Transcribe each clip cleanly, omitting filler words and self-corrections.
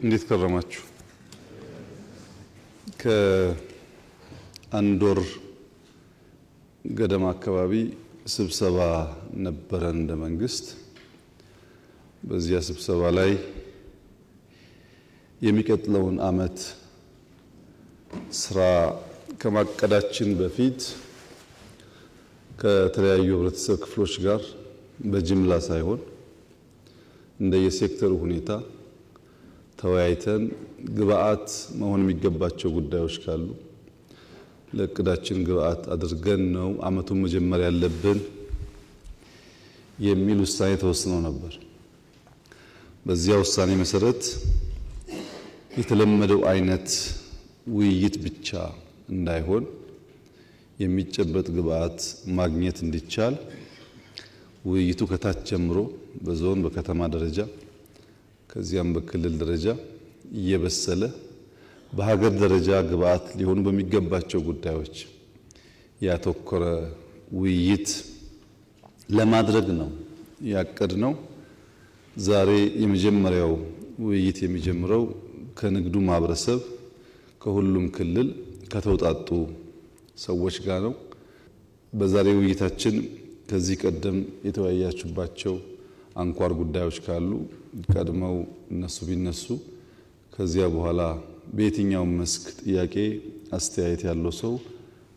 እንዴት ከረማችሁ? ከአንድ ወር ገደማ አካባቢ ስብሰባ ነበረን እንደ መንግስት። በዚያ ስብሰባ ላይ የሚቀጥለውን አመት ስራ ከማቀዳችን በፊት ከተለያዩ ህብረተሰብ ክፍሎች ጋር በጅምላ ሳይሆን እንደየሴክተሩ ሁኔታ ተወያይተን ግብአት መሆን የሚገባቸው ጉዳዮች ካሉ ለእቅዳችን ግብአት አድርገን ነው አመቱን መጀመር ያለብን የሚል ውሳኔ ተወስኖ ነበር። በዚያ ውሳኔ መሰረት የተለመደው አይነት ውይይት ብቻ እንዳይሆን የሚጨበጥ ግብአት ማግኘት እንዲቻል ውይይቱ ከታች ጀምሮ በዞን በከተማ ደረጃ ከዚያም በክልል ደረጃ እየበሰለ በሀገር ደረጃ ግብአት ሊሆኑ በሚገባቸው ጉዳዮች ያተኮረ ውይይት ለማድረግ ነው ያቀድነው። ዛሬ የመጀመሪያው ውይይት የሚጀምረው ከንግዱ ማህበረሰብ ከሁሉም ክልል ከተውጣጡ ሰዎች ጋር ነው። በዛሬው ውይይታችን ከዚህ ቀደም የተወያያችሁባቸው አንኳር ጉዳዮች ካሉ ቀድመው እነሱ ቢነሱ ከዚያ በኋላ በየትኛው መስክ ጥያቄ አስተያየት ያለው ሰው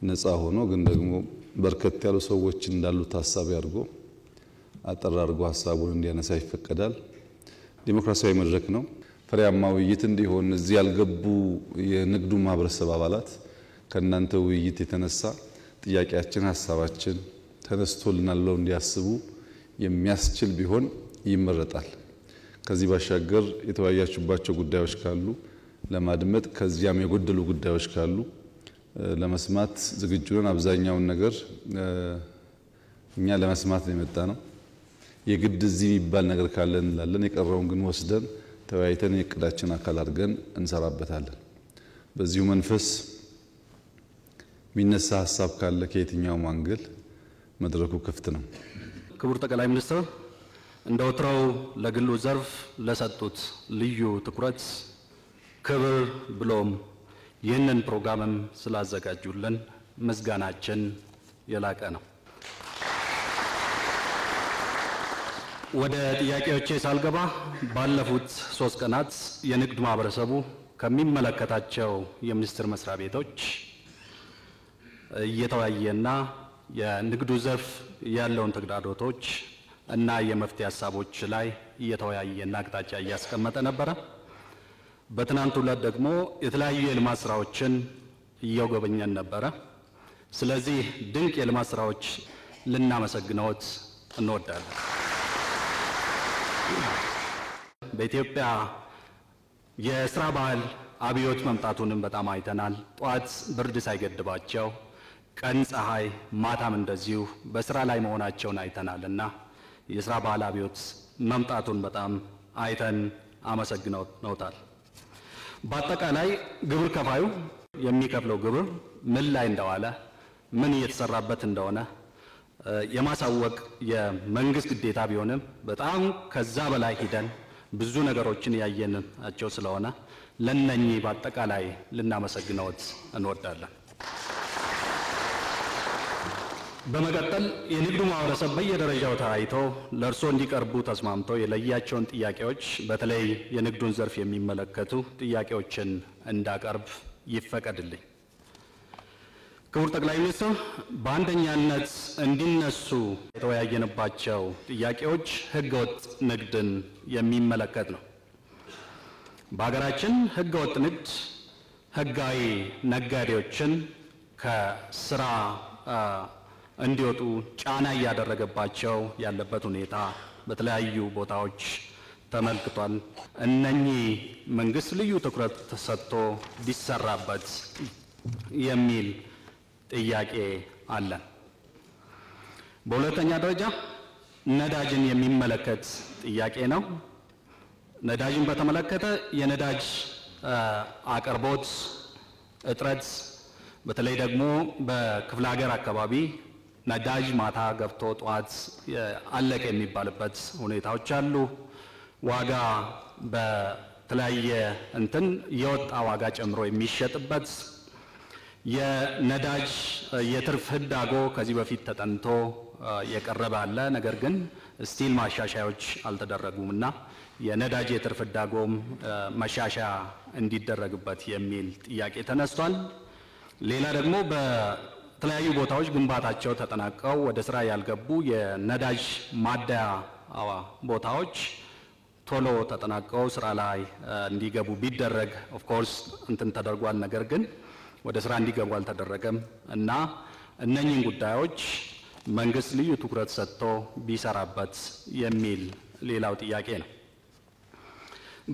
ነፃ ሆኖ ግን ደግሞ በርከት ያሉ ሰዎች እንዳሉ ታሳቢ አድርጎ አጠር አድርጎ ሐሳቡን እንዲያነሳ ይፈቀዳል። ዲሞክራሲያዊ መድረክ ነው። ፍሬያማ ውይይት እንዲሆን እዚህ ያልገቡ የንግዱ ማህበረሰብ አባላት ከናንተ ውይይት የተነሳ ጥያቄያችን ሐሳባችን ተነስቶልናል ብለው እንዲያስቡ የሚያስችል ቢሆን ይመረጣል። ከዚህ ባሻገር የተወያያችሁባቸው ጉዳዮች ካሉ ለማድመጥ ከዚያም የጎደሉ ጉዳዮች ካሉ ለመስማት ዝግጁ ነን። አብዛኛውን ነገር እኛ ለመስማት ነው የመጣነው። የግድ እዚህ የሚባል ነገር ካለ እንላለን። የቀረውን ግን ወስደን ተወያይተን የእቅዳችን አካል አድርገን እንሰራበታለን። በዚሁ መንፈስ የሚነሳ ሐሳብ ካለ ከየትኛው አንግል መድረኩ ክፍት ነው። ክቡር ጠቅላይ ሚኒስትር እንደ ወትሮው ለግሉ ዘርፍ ለሰጡት ልዩ ትኩረት ክብር ብሎም ይህንን ፕሮግራምም ስላዘጋጁልን ምስጋናችን የላቀ ነው። ወደ ጥያቄዎቼ ሳልገባ ባለፉት 3 ቀናት የንግድ ማህበረሰቡ ከሚመለከታቸው የሚኒስቴር መስሪያ ቤቶች እየተወያየና የንግዱ ዘርፍ ያለውን ተግዳሮቶች እና የመፍትሄ ሐሳቦች ላይ እየተወያየና አቅጣጫ እያስቀመጠ ነበረ። በትናንቱ ዕለት ደግሞ የተለያዩ የልማት ስራዎችን እየጎበኘን ነበረ። ስለዚህ ድንቅ የልማት ስራዎች ልናመሰግነዎት እንወዳለን። በኢትዮጵያ የስራ ባህል አብዮት መምጣቱንም በጣም አይተናል። ጧት ብርድ ሳይገድባቸው ቀን ፀሐይ ማታም እንደዚሁ በስራ ላይ መሆናቸውን አይተናልና የስራ ባህል አብዮት መምጣቱን በጣም አይተን አመሰግነውታል። በአጠቃላይ ግብር ከፋዩ የሚከፍለው ግብር ምን ላይ እንደዋለ ምን እየተሰራበት እንደሆነ የማሳወቅ የመንግስት ግዴታ ቢሆንም በጣም ከዛ በላይ ሂደን ብዙ ነገሮችን ያየናቸው ስለሆነ ለነኚህ በአጠቃላይ ልናመሰግነዎት እንወዳለን። በመቀጠል የንግዱ ማህበረሰብ በየደረጃው ተወያይቶ ለእርሶ እንዲቀርቡ ተስማምቶ የለያቸውን ጥያቄዎች በተለይ የንግዱን ዘርፍ የሚመለከቱ ጥያቄዎችን እንዳቀርብ ይፈቀድልኝ። ክቡር ጠቅላይ ሚኒስትር፣ በአንደኛነት እንዲነሱ የተወያየንባቸው ጥያቄዎች ህገወጥ ንግድን የሚመለከት ነው። በሀገራችን ህገወጥ ንግድ ህጋዊ ነጋዴዎችን ከስራ እንዲወጡ ጫና እያደረገባቸው ያለበት ሁኔታ በተለያዩ ቦታዎች ተመልክቷል። እነኚህ መንግስት ልዩ ትኩረት ተሰጥቶ ቢሰራበት የሚል ጥያቄ አለን። በሁለተኛ ደረጃ ነዳጅን የሚመለከት ጥያቄ ነው። ነዳጅን በተመለከተ የነዳጅ አቅርቦት እጥረት በተለይ ደግሞ በክፍለ ሀገር አካባቢ ነዳጅ ማታ ገብቶ ጧት አለቀ የሚባልበት ሁኔታዎች አሉ። ዋጋ በተለያየ የወጣ ዋጋ ጨምሮ የሚሸጥበት የነዳጅ የትርፍ ህዳጎ ከዚህ በፊት ተጠንቶ የቀረበ አለ። ነገር ግን ስቲል ማሻሻያዎች አልተደረጉምና የነዳጅ የትርፍ ህዳጎም ማሻሻያ እንዲደረግበት የሚል ጥያቄ ተነስቷል። ሌላ ደግሞ በተለያዩ ቦታዎች ግንባታቸው ተጠናቀው ወደ ስራ ያልገቡ የነዳጅ ማደያ ቦታዎች ቶሎ ተጠናቀው ስራ ላይ እንዲገቡ ቢደረግ ኦፍ ኮርስ ተደርጓል። ነገር ግን ወደ ስራ እንዲገቡ አልተደረገም እና እነኚህን ጉዳዮች መንግስት ልዩ ትኩረት ሰጥቶ ቢሰራበት የሚል ሌላው ጥያቄ ነው።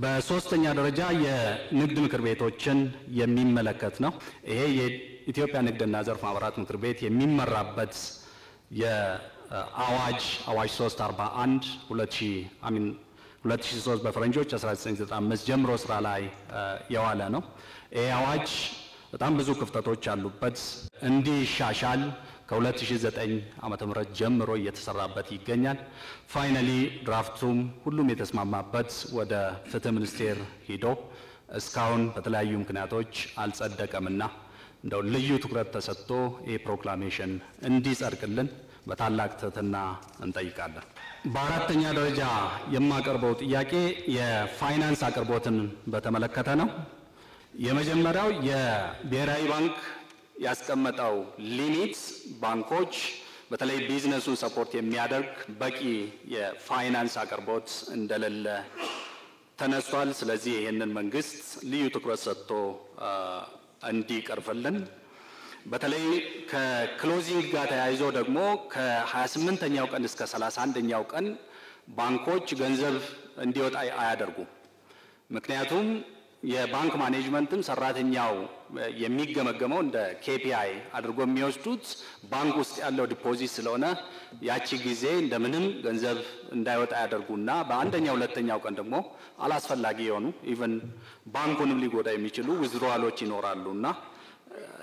በሶስተኛ ደረጃ የንግድ ምክር ቤቶችን የሚመለከት ነው። ይሄ የኢትዮጵያ ንግድና ዘርፍ ማህበራት ምክር ቤት የሚመራበት የአዋጅ 341 2003 በፈረንጆች 1995 ጀምሮ ስራ ላይ የዋለ ነው። ይሄ አዋጅ በጣም ብዙ ክፍተቶች ያሉበት እንዲሻሻል ከ2009 ዓመተ ምህረት ጀምሮ እየተሰራበት ይገኛል። ፋይናሊ ድራፍቱም ሁሉም የተስማማበት ወደ ፍትህ ሚኒስቴር ሂዶ እስካሁን በተለያዩ ምክንያቶች አልጸደቀምና እንደው ልዩ ትኩረት ተሰጥቶ ይህ ፕሮክላሜሽን እንዲጸድቅልን በታላቅ ትህትና እንጠይቃለን። በአራተኛ ደረጃ የማቀርበው ጥያቄ የፋይናንስ አቅርቦትን በተመለከተ ነው። የመጀመሪያው የብሔራዊ ባንክ ያስቀመጠው ሊሚት ባንኮች በተለይ ቢዝነሱን ሰፖርት የሚያደርግ በቂ የፋይናንስ አቅርቦት እንደሌለ ተነስቷል። ስለዚህ ይህንን መንግስት ልዩ ትኩረት ሰጥቶ እንዲቀርፍልን፣ በተለይ ከክሎዚንግ ጋር ተያይዞ ደግሞ ከ28ኛው ቀን እስከ 31ኛው ቀን ባንኮች ገንዘብ እንዲወጣ አያደርጉም። ምክንያቱም የባንክ ማኔጅመንትም ሰራተኛው የሚገመገመው እንደ KPI አድርጎ የሚወስዱት ባንክ ውስጥ ያለው ዲፖዚት ስለሆነ ያቺ ጊዜ እንደምንም ገንዘብ እንዳይወጣ ያደርጉና በአንደኛው ሁለተኛው ቀን ደግሞ አላስፈላጊ የሆኑ ኢቭን ባንኩንም ሊጎዳ የሚችሉ ዊዝድሮዋሎች ይኖራሉና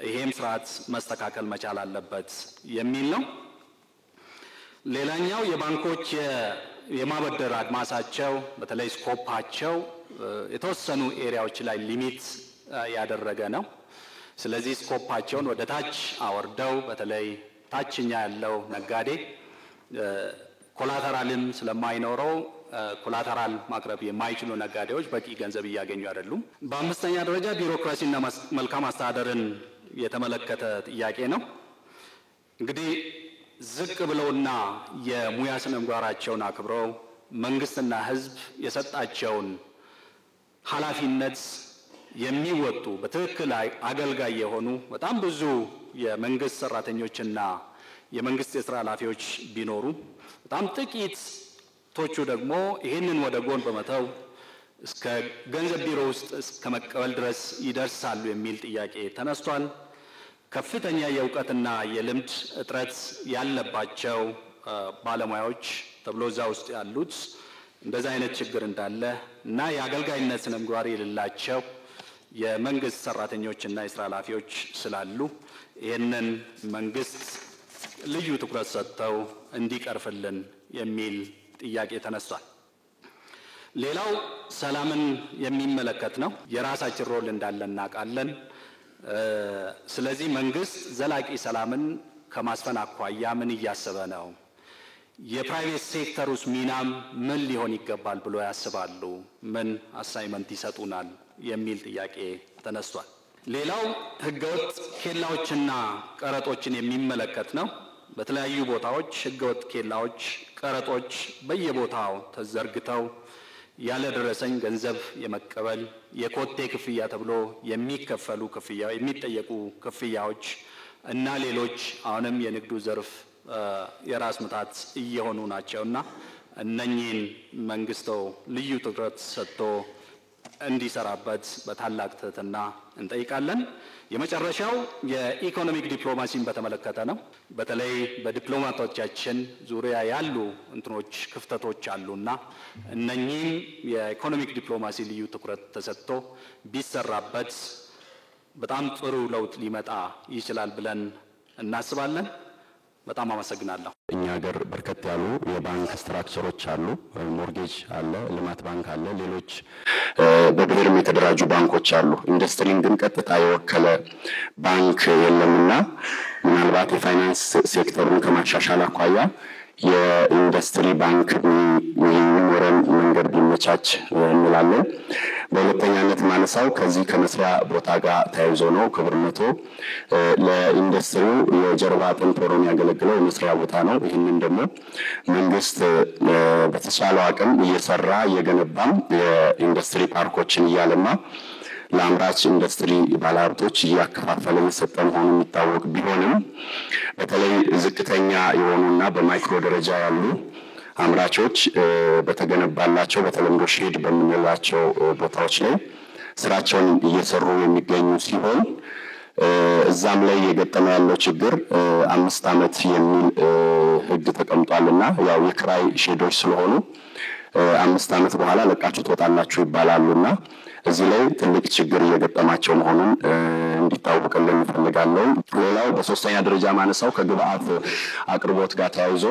ይሄም ስርዓት መስተካከል መቻል አለበት የሚል ነው። ሌላኛው የባንኮች የማበደር አድማሳቸው በተለይ ስኮፓቸው የተወሰኑ ኤሪያዎች ላይ ሊሚት ያደረገ ነው። ስለዚህ ስኮፓቸውን ወደ ታች አወርደው በተለይ ታችኛ ያለው ነጋዴ ኮላተራልም ስለማይኖረው ኮላተራል ማቅረብ የማይችሉ ነጋዴዎች በቂ ገንዘብ እያገኙ አይደሉም። በአምስተኛ ደረጃ ቢሮክራሲና መልካም አስተዳደርን የተመለከተ ጥያቄ ነው። እንግዲህ ዝቅ ብለውና የሙያ ስነ ምግባራቸውን አክብረው መንግስትና ሕዝብ የሰጣቸውን ኃላፊነት የሚወጡ በትክክል አገልጋይ የሆኑ በጣም ብዙ የመንግስት ሰራተኞችና የመንግስት የስራ ኃላፊዎች ቢኖሩ በጣም ጥቂቶቹ ደግሞ ይህንን ወደ ጎን በመተው እስከ ገንዘብ ቢሮ ውስጥ እስከ መቀበል ድረስ ይደርሳሉ የሚል ጥያቄ ተነስቷል። ከፍተኛ የእውቀትና የልምድ እጥረት ያለባቸው ባለሙያዎች ተብሎ እዛ ውስጥ ያሉት እንደዛ አይነት ችግር እንዳለ እና የአገልጋይነት ስነ ምግባር የሌላቸው የመንግስት ሰራተኞችና የስራ ኃላፊዎች ስላሉ ይህንን መንግስት ልዩ ትኩረት ሰጥተው እንዲቀርፍልን የሚል ጥያቄ ተነስቷል። ሌላው ሰላምን የሚመለከት ነው። የራሳችን ሮል እንዳለ እናውቃለን። ስለዚህ መንግስት ዘላቂ ሰላምን ከማስፈን አኳያ ምን እያሰበ ነው? የፕራይቬት ሴክተር ውስጥ ሚናም ምን ሊሆን ይገባል ብሎ ያስባሉ? ምን አሳይመንት ይሰጡናል? የሚል ጥያቄ ተነስቷል። ሌላው ህገወጥ ኬላዎችና ቀረጦችን የሚመለከት ነው። በተለያዩ ቦታዎች ህገወጥ ኬላዎች፣ ቀረጦች በየቦታው ተዘርግተው ያለ ደረሰኝ ገንዘብ የመቀበል የኮቴ ክፍያ ተብሎ የሚከፈሉ የሚጠየቁ ክፍያዎች እና ሌሎች አሁንም የንግዱ ዘርፍ የራስ ምታት እየሆኑ ናቸውና እነኚህን መንግስት ልዩ ትኩረት ሰጥቶ እንዲሰራበት በታላቅ ትህትና እንጠይቃለን። የመጨረሻው የኢኮኖሚክ ዲፕሎማሲን በተመለከተ ነው። በተለይ በዲፕሎማቶቻችን ዙሪያ ያሉ ክፍተቶች አሉና እነኚህም የኢኮኖሚክ ዲፕሎማሲ ልዩ ትኩረት ተሰጥቶ ቢሰራበት በጣም ጥሩ ለውጥ ሊመጣ ይችላል ብለን እናስባለን። በጣም አመሰግናለሁ። እኛ ሀገር በርከት ያሉ የባንክ ስትራክቸሮች አሉ። ሞርጌጅ አለ፣ ልማት ባንክ አለ፣ ሌሎች በብሔርም የተደራጁ ባንኮች አሉ። ኢንዱስትሪን ግን ቀጥታ የወከለ ባንክ የለምና ምናልባት የፋይናንስ ሴክተሩን ከማሻሻል አኳያ የኢንዱስትሪ ባንክ የሚኖረን መንገድ ቢመቻች እንላለን። በሁለተኛነት ማነሳው ከዚህ ከመስሪያ ቦታ ጋር ተያይዞ ነው። ክቡርነቶ ለኢንዱስትሪው የጀርባ አጥንት ሆኖ የሚያገለግለው የመስሪያ ቦታ ነው። ይህንን ደግሞ መንግስት በተቻለው አቅም እየሰራ እየገነባም የኢንዱስትሪ ፓርኮችን እያለማ ለአምራች ኢንዱስትሪ ባለሀብቶች እያከፋፈለ እየሰጠ መሆኑ የሚታወቅ ቢሆንም በተለይ ዝቅተኛ የሆኑና በማይክሮ ደረጃ ያሉ አምራቾች በተገነባላቸው በተለምዶ ሼድ በምንላቸው ቦታዎች ላይ ስራቸውን እየሰሩ የሚገኙ ሲሆን እዛም ላይ የገጠመ ያለው ችግር 5 ዓመት የሚል ህግ ተቀምጧልና ያው የክራይ ሼዶች ስለሆኑ 5 ዓመት በኋላ ለቃችሁ ትወጣላችሁ ይባላሉና እዚህ ላይ ትልቅ ችግር እየገጠማቸው መሆኑን እንዲታወቅልን እንፈልጋለን። ሌላው በሶስተኛ ደረጃ ማነሳው ከግብአት አቅርቦት ጋር ተያይዞ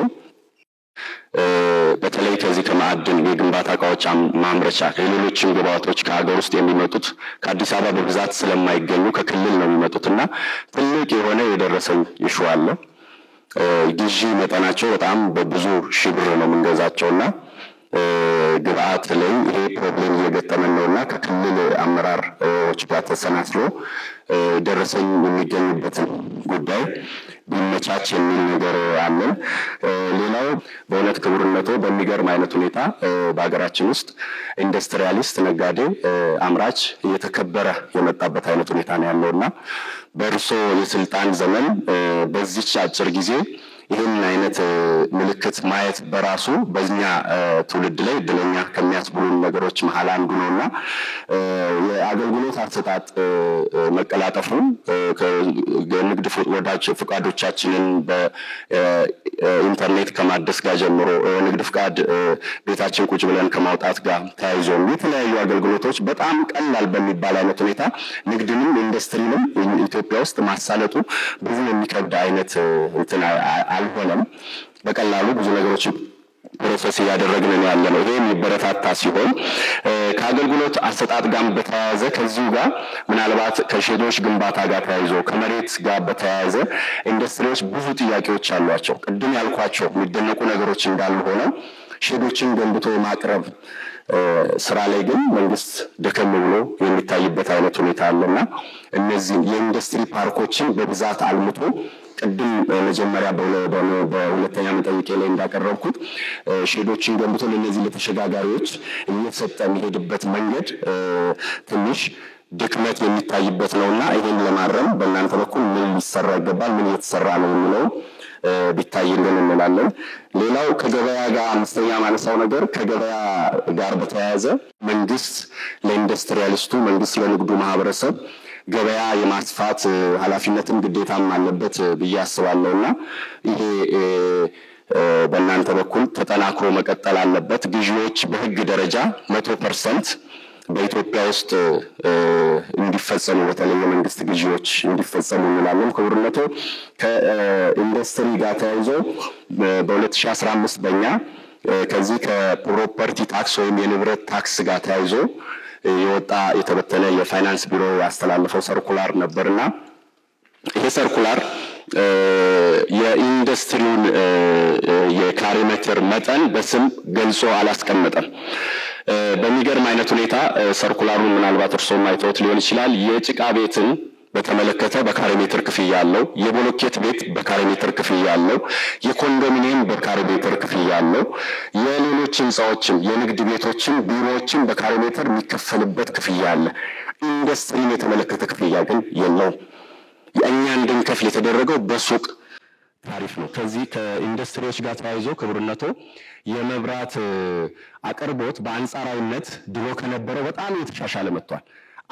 በተለይ ከዚህ ከማዕድን የግንባታ እቃዎች ማምረቻ ከሌሎችም ግብአቶች ከሀገር ውስጥ የሚመጡት ከአዲስ አበባ በብዛት ስለማይገኙ ከክልል ነው የሚመጡትና ትልቅ የሆነ የደረሰኝ ይሹ አለ። ግዢ መጠናቸው በጣም በብዙ ሺህ ብር ነው የምንገዛቸውና ግብአት ላይ ይሄ ፕሮብሌም እየገጠመን ነውና ከክልል አመራሮች ጋር ተሰናስሎ ደረሰኝ የሚገኝበትን ጉዳይ ቢመቻች የሚል ነገር አለን። ሌላው በእውነት ክቡርነቶ በሚገርም አይነት ሁኔታ በሀገራችን ውስጥ ኢንዱስትሪያሊስት ነጋዴ አምራች እየተከበረ የመጣበት አይነት ሁኔታ ነው ያለውና በእርሶ የስልጣን ዘመን በዚች አጭር ጊዜ ይህን አይነት ምልክት ማየት በራሱ በእኛ ትውልድ ላይ እድለኛ ከሚያስብሉን ነገሮች መሀል አንዱ ነውና የአገልግሎት አሰጣጥ መቀላጠፉን ከንግድ ፍቃዶቻችንን በኢንተርኔት ከማደስ ጋር ጀምሮ ንግድ ፍቃድ ቤታችን ቁጭ ብለን ከማውጣት ጋር ተያይዞ የተለያዩ አገልግሎቶች በጣም ቀላል በሚባል አይነት ሁኔታ ንግድንም ኢንዱስትሪንም ኢትዮጵያ ውስጥ ማሳለጡ ብዙ የሚከብድ አይነት እንትን አልሆነም። በቀላሉ ብዙ ነገሮች ፕሮሰስ ያደረግን ያለነው ይሄ የሚበረታታ ሲሆን ከአገልግሎት አሰጣጥ ጋር በተያያዘ ከዚሁ ጋር ምናልባት ከሼዶች ግንባታ ጋር ተያይዞ ከመሬት ጋር በተያያዘ ኢንዱስትሪዎች ብዙ ጥያቄዎች አሏቸው። ቅድም ያልኳቸው የሚደነቁ ነገሮች እንዳሉ ሆነው ሼዶችን ገንብቶ ማቅረብ ስራ ላይ ግን መንግስት ደከም ብሎ የሚታይበት አይነት ሁኔታ አለና እነዚህ የኢንዱስትሪ ፓርኮችን በብዛት አልምቶ ቅድም መጀመሪያ በሁለተኛ መጠይቄ ላይ እንዳቀረብኩት ሼዶችን ገንብቶ ለነዚህ ለተሸጋጋሪዎች እየተሰጠ የሚሄድበት መንገድ ትንሽ ድክመት የሚታይበት ነውና ይሄን ለማረም በእናንተ በኩል ምን ሊሰራ ይገባል፣ ምን እየተሰራ ነው የሚለው ቢታይልን እንላለን። ሌላው ከገበያ ጋር አምስተኛ ማነሳው ነገር ከገበያ ጋር በተያያዘ መንግስት ለኢንዱስትሪያሊስቱ መንግስት ለንግዱ ማህበረሰብ ገበያ የማስፋት ኃላፊነትም ግዴታም አለበት ብዬ አስባለሁና ይሄ በእናንተ በኩል ተጠናክሮ መቀጠል አለበት። ግዢዎች በህግ ደረጃ 100% በኢትዮጵያ ውስጥ እንዲፈጸሙ በተለይ የመንግስት ግዢዎች እንዲፈጸሙ እንላለን። ክቡርነቶ ከኢንዱስትሪ ጋር ተያይዞ በ2015 በእኛ ከዚህ ከፕሮፐርቲ ታክስ ወይም የንብረት ታክስ ጋር ተያይዞ የወጣ የተበተነ የፋይናንስ ቢሮ ያስተላለፈው ሰርኩላር ነበርና ይሄ ሰርኩላር የኢንዱስትሪውን የካሬ ሜትር መጠን በስም ገልጾ አላስቀመጠም። በሚገርም አይነት ሁኔታ ሰርኩላሩን ምናልባት እርስዎም አይተውት ሊሆን ይችላል። የጭቃ ቤትን በተመለከተ በካሬ ሜትር ክፍያ አለው፣ የብሎኬት ቤት በካሬ ሜትር ክፍያ አለው፣ የኮንዶሚኒየም በካሬ ሜትር ክፍያ አለው፣ የሌሎች ህንጻዎችን የንግድ ቤቶችን ቢሮዎችን በካሬ ሜትር የሚከፈልበት ክፍያ አለ። ኢንዱስትሪን የተመለከተ ክፍያ ግን የለውም። የእኛ እንድንከፍል የተደረገው በሱቅ ታሪፍ ነው። ከዚህ ከኢንዱስትሪዎች ጋር ተያይዞ ክቡርነቶ የመብራት አቅርቦት በአንጻራዊነት ድሮ ከነበረው በጣም የተሻሻለ መጥቷል።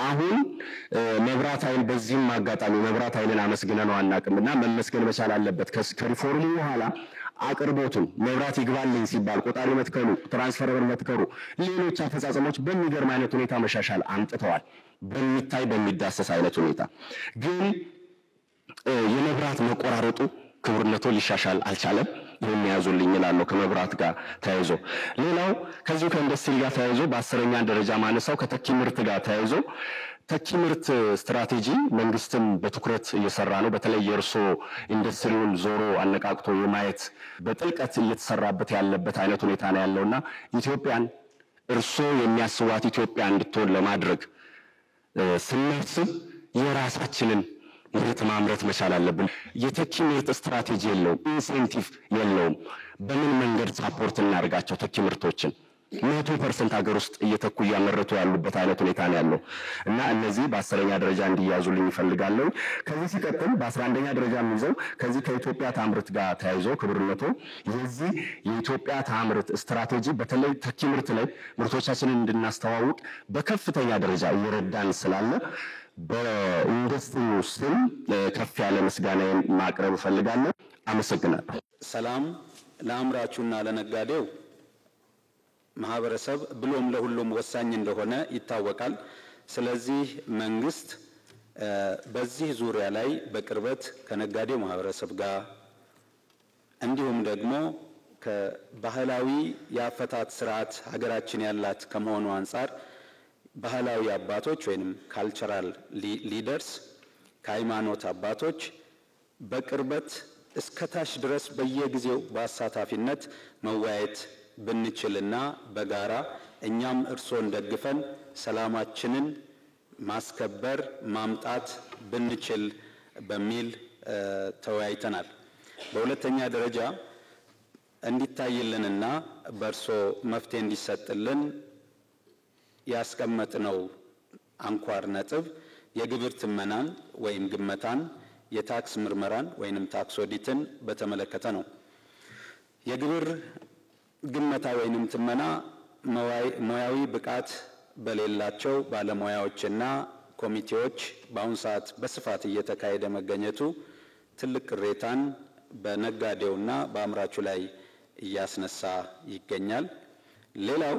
አሁን መብራት ኃይል በዚህም አጋጣሚ መብራት ኃይልን አመስግነነው አናውቅምና መመስገን መቻል አለበት። ከሪፎርሙ በኋላ አቅርቦቱን መብራት ይግባልኝ ሲባል ቆጣሪ መትከሉ፣ ትራንስፈርመር መትከሉ፣ ሌሎች አፈጻጸሞች በሚገርም አይነት ሁኔታ መሻሻል አምጥተዋል። በሚታይ በሚዳሰስ አይነት ሁኔታ ግን የመብራት መቆራረጡ ክቡርነቶ ሊሻሻል አልቻለም። ይህን ያዙልኝ እላለሁ ከመብራት ጋር ተያይዞ። ሌላው ከዚሁ ከኢንዱስትሪ ጋር ተያይዞ በ10ኛ ደረጃ ማነሳው ከተኪ ምርት ጋር ተያይዞ ተኪ ምርት ስትራቴጂ መንግስትም በትኩረት እየሰራ ነው። በተለይ የእርሾ ኢንዱስትሪውን ዞሮ አነቃቅቶ የማየት በጥልቀት እየተሰራበት ያለበት አይነት ሁኔታ ነው ያለውና ኢትዮጵያን እርሾ የሚያስዋት ኢትዮጵያ እንድትሆን ለማድረግ ስናስብ የራሳችንን ምርት ማምረት መቻል አለብን። የተኪ ምርት ስትራቴጂ የለውም፣ ኢንሴንቲቭ የለውም። በምን መንገድ ሳፖርት እናድርጋቸው ተኪ ምርቶችን 100% ሀገር ውስጥ እየተኩ እያመረቱ ያሉበት አይነት ሁኔታ ነው ያለው እና እነዚህ በ10ኛ ደረጃ እንዲያዙልኝ ይፈልጋለሁ። ከዚህ ሲቀጥል በ11ኛ ደረጃ የሚይዘው ከዚህ ከኢትዮጵያ ታምርት ጋር ተያይዞ ክቡርነቶ የዚህ የኢትዮጵያ ታምርት ስትራቴጂ በተለይ ተኪ ምርት ላይ ምርቶቻችንን እንድናስተዋውቅ በከፍተኛ ደረጃ እየረዳን ስላለ በኢንዱስትሪው ስም ከፍ ያለ ምስጋናን ማቅረብ እፈልጋለሁ። አመሰግናለሁ። ሰላም ለአምራቹና ለነጋዴው ማህበረሰብ ብሎም ለሁሉም ወሳኝ እንደሆነ ይታወቃል። ስለዚህ መንግስት በዚህ ዙሪያ ላይ በቅርበት ከነጋዴው ማህበረሰብ ጋር እንዲሁም ደግሞ ከባህላዊ የአፈታት ስርዓት ሀገራችን ያላት ከመሆኑ አንጻር ባህላዊ አባቶች ወይንም ካልቸራል ሊደርስ ከሃይማኖት አባቶች በቅርበት እስከታች ድረስ በየጊዜው በአሳታፊነት መወያየት ብንችልና በጋራ እኛም እርሶን ደግፈን ሰላማችንን ማስከበር ማምጣት ብንችል በሚል ተወያይተናል። በሁለተኛ ደረጃ እንዲታይልንና በእርሶ መፍትሄ እንዲሰጥልን ያስቀመጥነው አንኳር ነጥብ የግብር ትመናን ወይም ግመታን፣ የታክስ ምርመራን ወይንም ታክስ ኦዲትን በተመለከተ ነው። የግብር ግመታ ወይንም ትመና ሙያዊ ብቃት በሌላቸው ባለሙያዎችና ኮሚቴዎች በአሁኑ ሰዓት በስፋት እየተካሄደ መገኘቱ ትልቅ ቅሬታን በነጋዴውና በአምራቹ ላይ እያስነሳ ይገኛል። ሌላው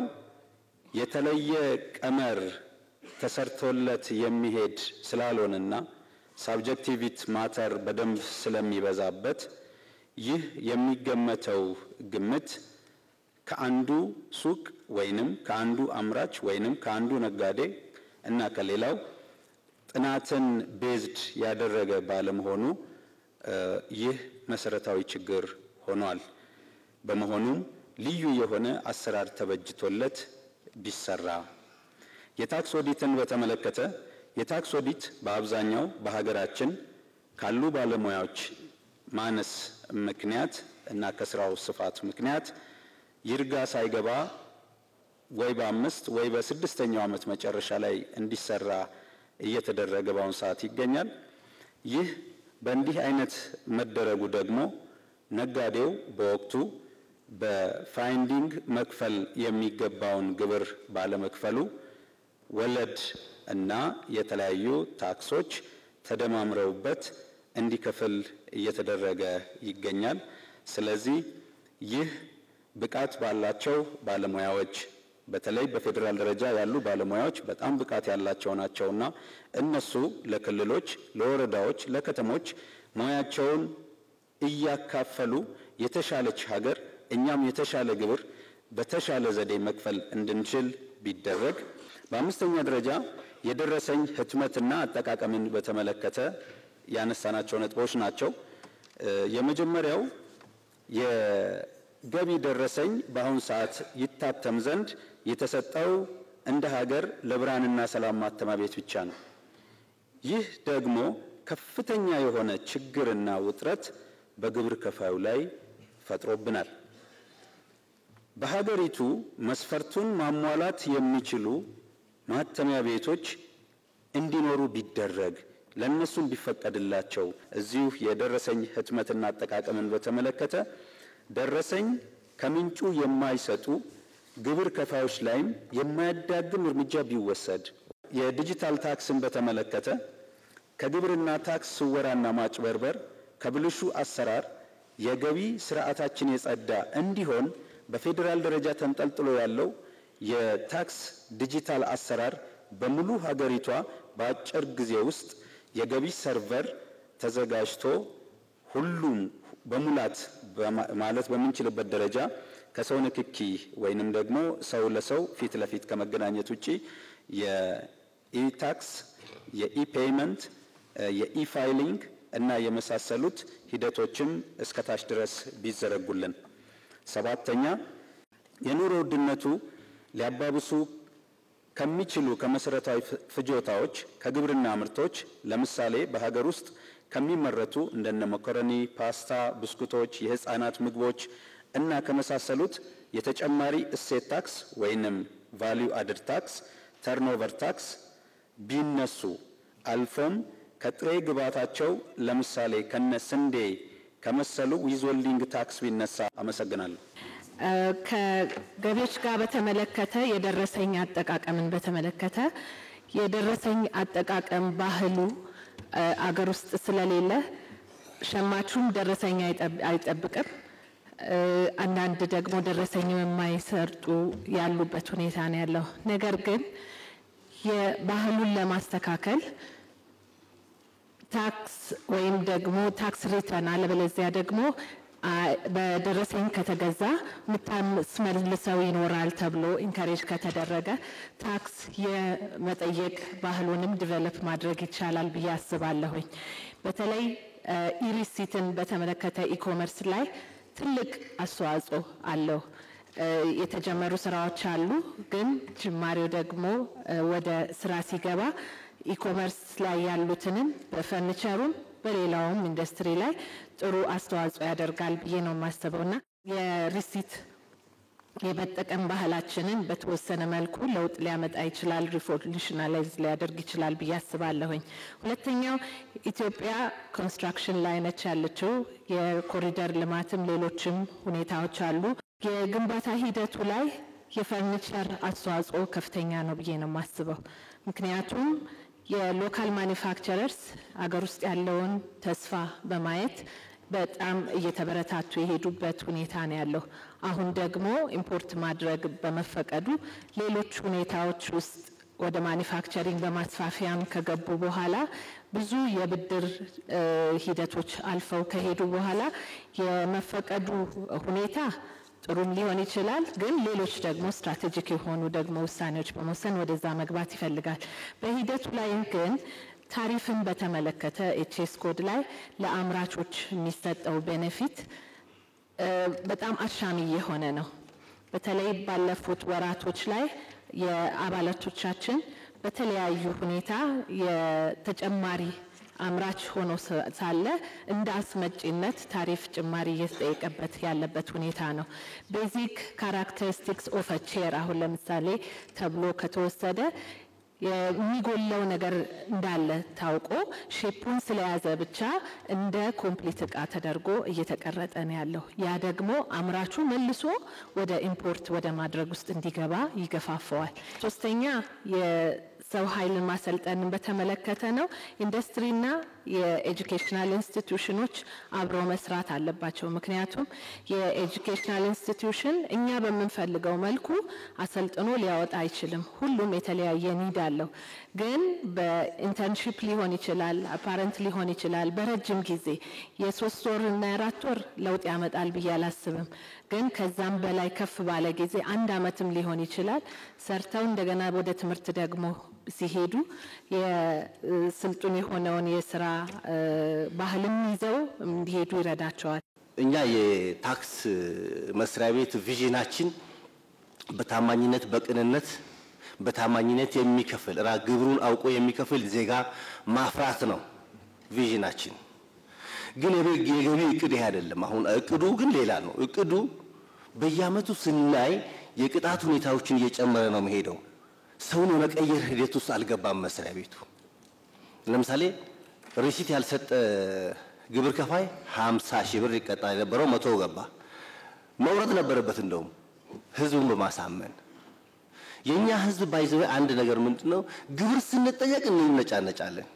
የተለየ ቀመር ተሰርቶለት የሚሄድ ስላልሆነና ሳብጀክቲቪቲ ማተር በደንብ ስለሚበዛበት ይህ የሚገመተው ግምት ከአንዱ ሱቅ ወይንም ከአንዱ አምራች ወይንም ከአንዱ ነጋዴ እና ከሌላው ጥናትን ቤዝድ ያደረገ ባለመሆኑ ይህ መሰረታዊ ችግር ሆኗል። በመሆኑም ልዩ የሆነ አሰራር ተበጅቶለት ቢሰራ። የታክስ ኦዲትን በተመለከተ የታክስ ኦዲት በአብዛኛው በሀገራችን ካሉ ባለሙያዎች ማነስ ምክንያት እና ከስራው ስፋት ምክንያት ይርጋ ሳይገባ ወይ በ5 ወይ በ6ኛው ዓመት መጨረሻ ላይ እንዲሰራ እየተደረገ በአሁኑ ሰዓት ይገኛል። ይህ በእንዲህ አይነት መደረጉ ደግሞ ነጋዴው በወቅቱ በፋይንዲንግ መክፈል የሚገባውን ግብር ባለመክፈሉ ወለድ እና የተለያዩ ታክሶች ተደማምረውበት እንዲከፍል እየተደረገ ይገኛል። ስለዚህ ይህ ብቃት ባላቸው ባለሙያዎች በተለይ በፌደራል ደረጃ ያሉ ባለሙያዎች በጣም ብቃት ያላቸው ናቸውና እነሱ ለክልሎች፣ ለወረዳዎች፣ ለከተሞች ሙያቸውን እያካፈሉ የተሻለች ሀገር እኛም የተሻለ ግብር በተሻለ ዘዴ መክፈል እንድንችል ቢደረግ። በአምስተኛ ደረጃ የደረሰኝ ህትመትና አጠቃቀምን በተመለከተ ያነሳናቸው ነጥቦች ናቸው። የመጀመሪያው የገቢ ደረሰኝ በአሁን ሰዓት ይታተም ዘንድ የተሰጠው እንደ ሀገር ለብርሃንና ሰላም ማተሚያ ቤት ብቻ ነው። ይህ ደግሞ ከፍተኛ የሆነ ችግርና ውጥረት በግብር ከፋዩ ላይ ፈጥሮብናል። በሀገሪቱ መስፈርቱን ማሟላት የሚችሉ ማተሚያ ቤቶች እንዲኖሩ ቢደረግ ለነሱም ቢፈቀድላቸው። እዚሁ የደረሰኝ ህትመትና አጠቃቀምን በተመለከተ ደረሰኝ ከምንጩ የማይሰጡ ግብር ከፋዮች ላይም የማያዳግም እርምጃ ቢወሰድ። የዲጂታል ታክስን በተመለከተ ከግብርና ታክስ ስወራና ማጭበርበር ከብልሹ አሰራር የገቢ ስርዓታችን የጸዳ እንዲሆን በፌደራል ደረጃ ተንጠልጥሎ ያለው የታክስ ዲጂታል አሰራር በሙሉ ሀገሪቷ በአጭር ጊዜ ውስጥ የገቢ ሰርቨር ተዘጋጅቶ ሁሉም በሙላት ማለት በምንችልበት ደረጃ ከሰው ንክኪ ወይንም ደግሞ ሰው ለሰው ፊት ለፊት ከመገናኘት ውጪ የኢታክስ፣ የኢፔይመንት፣ የኢፋይሊንግ እና የመሳሰሉት ሂደቶችም እስከታች ድረስ ቢዘረጉልን። ሰባተኛ የኑሮ ውድነቱ ሊያባብሱ ከሚችሉ ከመሰረታዊ ፍጆታዎች ከግብርና ምርቶች ለምሳሌ በሀገር ውስጥ ከሚመረቱ እንደነ መኮረኒ፣ ፓስታ፣ ብስኩቶች፣ የህፃናት ምግቦች እና ከመሳሰሉት የተጨማሪ እሴት ታክስ ወይንም ቫልዩ አድድ ታክስ፣ ተርኖቨር ታክስ ቢነሱ አልፎም ከጥሬ ግብዓታቸው ለምሳሌ ከነ ስንዴ ከመሰሉ ዊዝሆልዲንግ ታክስ ቢነሳ። አመሰግናለሁ። ከገቢዎች ጋር በተመለከተ የደረሰኝ አጠቃቀምን በተመለከተ የደረሰኝ አጠቃቀም ባህሉ አገር ውስጥ ስለሌለ ሸማቹም ደረሰኝ አይጠብቅም። አንዳንድ ደግሞ ደረሰኝ የማይሰርጡ ያሉበት ሁኔታ ነው ያለው። ነገር ግን የባህሉን ለማስተካከል ታክስ ወይም ደግሞ ታክስ ሪተርን አለበለዚያ ደግሞ በደረሰኝ ከተገዛ ምታስመልሰው ይኖራል ተብሎ ኢንካሬጅ ከተደረገ ታክስ የመጠየቅ ባህሉንም ዲቨሎፕ ማድረግ ይቻላል ብዬ አስባለሁኝ። በተለይ ኢሪሲትን በተመለከተ ኢኮመርስ ላይ ትልቅ አስተዋጽኦ አለው። የተጀመሩ ስራዎች አሉ፣ ግን ጅማሬው ደግሞ ወደ ስራ ሲገባ ኢኮመርስ ላይ ያሉትንም በፈርኒቸሩም በሌላውም ኢንዱስትሪ ላይ ጥሩ አስተዋጽኦ ያደርጋል ብዬ ነው የማስበውና የሪሲት የመጠቀም ባህላችንን በተወሰነ መልኩ ለውጥ ሊያመጣ ይችላል፣ ሪቮሉሽናላይዝ ሊያደርግ ይችላል ብዬ አስባለሁኝ። ሁለተኛው ኢትዮጵያ ኮንስትራክሽን ላይ ነች ያለችው። የኮሪደር ልማትም ሌሎችም ሁኔታዎች አሉ። የግንባታ ሂደቱ ላይ የፈርኒቸር አስተዋጽኦ ከፍተኛ ነው ብዬ ነው የማስበው። ምክንያቱም የሎካል ማኒፋክቸረርስ አገር ውስጥ ያለውን ተስፋ በማየት በጣም እየተበረታቱ የሄዱበት ሁኔታ ነው ያለው። አሁን ደግሞ ኢምፖርት ማድረግ በመፈቀዱ ሌሎች ሁኔታዎች ውስጥ ወደ ማኒፋክቸሪንግ በማስፋፊያም ከገቡ በኋላ ብዙ የብድር ሂደቶች አልፈው ከሄዱ በኋላ የመፈቀዱ ሁኔታ ጥሩም ሊሆን ይችላል። ግን ሌሎች ደግሞ ስትራቴጂክ የሆኑ ደግሞ ውሳኔዎች በመወሰን ወደዛ መግባት ይፈልጋል። በሂደቱ ላይ ግን ታሪፍን በተመለከተ ኤችኤስ ኮድ ላይ ለአምራቾች የሚሰጠው ቤኔፊት በጣም አሻሚ የሆነ ነው። በተለይ ባለፉት ወራቶች ላይ የአባላቶቻችን በተለያዩ ሁኔታ የተጨማሪ አምራች ሆኖ ሳለ እንደ አስመጪነት ታሪፍ ጭማሪ እየተጠየቀበት ያለበት ሁኔታ ነው። ቤዚክ ካራክተሪስቲክስ ኦፍ አ ቼር አሁን ለምሳሌ ተብሎ ከተወሰደ የሚጎለው ነገር እንዳለ ታውቆ ሼፑን ስለያዘ ብቻ እንደ ኮምፕሊት እቃ ተደርጎ እየተቀረጠ ነው ያለው። ያ ደግሞ አምራቹ መልሶ ወደ ኢምፖርት ወደ ማድረግ ውስጥ እንዲገባ ይገፋፈዋል። ሶስተኛ የሰው ኃይልን ማሰልጠንን በተመለከተ ነው። ኢንዱስትሪና የኤጁኬሽናል ኢንስቲትዩሽኖች አብረው መስራት አለባቸው። ምክንያቱም የኤጁኬሽናል ኢንስቲትዩሽን እኛ በምንፈልገው መልኩ አሰልጥኖ ሊያወጣ አይችልም። ሁሉም የተለያየ ኒድ አለው። ግን በኢንተርንሺፕ ሊሆን ይችላል፣ አፓረንት ሊሆን ይችላል። በረጅም ጊዜ የ3 ወር እና 4 ወር ለውጥ ያመጣል ብዬ አላስብም። ግን ከዛም በላይ ከፍ ባለ ጊዜ 1 ዓመትም ሊሆን ይችላል ሰርተው እንደገና ወደ ትምህርት ደግሞ ሲሄዱ የስልጡን የሆነውን የስራ ባህልም ይዘው እንዲሄዱ ይረዳቸዋል። እኛ የታክስ መስሪያ ቤት ቪዥናችን በታማኝነት በቅንነት በታማኝነት የሚከፍል ግብሩን አውቆ የሚከፍል ዜጋ ማፍራት ነው ቪዥናችን። ግን የገቢ እቅድ ይሄ አይደለም። አሁን እቅዱ ግን ሌላ ነው። እቅዱ በየአመቱ ስናይ የቅጣት ሁኔታዎችን እየጨመረ ነው የሚሄደው። ሰውን የመቀየር ሂደት ውስጥ አልገባም መስሪያ ቤቱ። ለምሳሌ ሪሲት ያልሰጠ ግብር ከፋይ 50 ሺህ ብር ይቀጣ የነበረው 100 ገባ። መውረድ ነበረበት እንደውም ህዝቡን በማሳመን። የኛ ህዝብ ባይዘው አንድ ነገር ምንድነው ግብር ስንጠየቅ እንነጫነጫለን።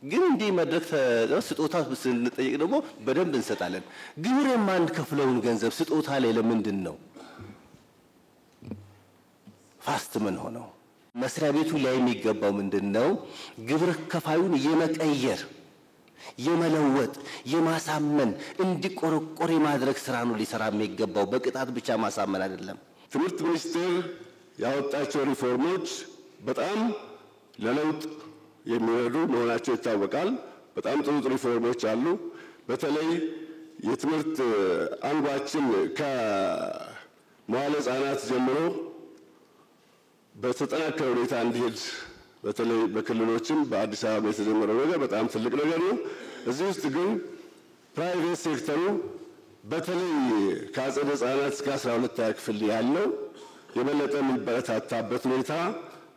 ግን እንዲህ መድረክ ስጦታ ስንጠየቅ ደግሞ በደንብ እንሰጣለን። ግብር የማንከፍለውን ገንዘብ ስጦታ ላይ ለምንድን ነው ፋስት ምን ሆነው? መስሪያ ቤቱ ላይ የሚገባው ምንድነው ግብር ከፋዩን የመቀየር የመለወጥ የማሳመን እንዲቆረቆር የማድረግ ስራ ነው ሊሰራ የሚገባው። በቅጣት ብቻ ማሳመን አይደለም። ትምህርት ሚኒስቴር ያወጣቸው ሪፎርሞች በጣም ለለውጥ የሚረዱ መሆናቸው ይታወቃል። በጣም ጥሩ ሪፎርሞች አሉ። በተለይ የትምህርት አንጓችን ከመዋለ ሕፃናት ጀምሮ በተጠናከረ ሁኔታ እንዲሄድ በተለይ በክልሎችም በአዲስ አበባ የተጀመረው ነገር በጣም ትልቅ ነገር ነው። እዚህ ውስጥ ግን ፕራይቬት ሴክተሩ በተለይ ከአጸደ ሕፃናት እስከ 12ኛ ክፍል ያለው የበለጠ የሚበረታታበት ሁኔታ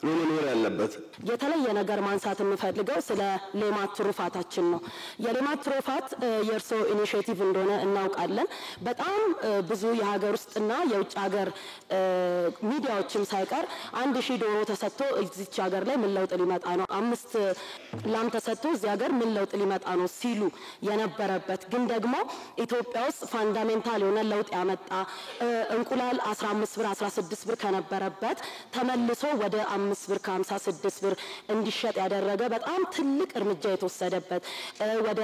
ነው መኖር ያለበት። የተለየ ነገር ማንሳት የምፈልገው ስለ ሌማት ትሩፋታችን ነው። የሌማት ትሩፋት የእርሶ ኢኒሼቲቭ እንደሆነ እናውቃለን። በጣም ብዙ የሀገር ውስጥና የውጭ ሀገር ሚዲያዎችም ሳይቀር 1000 ዶሮ ተሰጥቶ እዚች ሀገር ላይ ምን ለውጥ ሊመጣ ነው፣ 5 ላም ተሰጥቶ እዚህ ሀገር ምን ለውጥ ሊመጣ ነው ሲሉ የነበረበት ግን ደግሞ ኢትዮጵያ ውስጥ ፋንዳሜንታል የሆነ ለውጥ ያመጣ እንቁላል 15 ብር 16 ብር ከነበረበት ተመልሶ ወደ 5 ብር ከ56 ብር እንዲሸጥ ያደረገ በጣም ትልቅ እርምጃ የተወሰደበት ወደ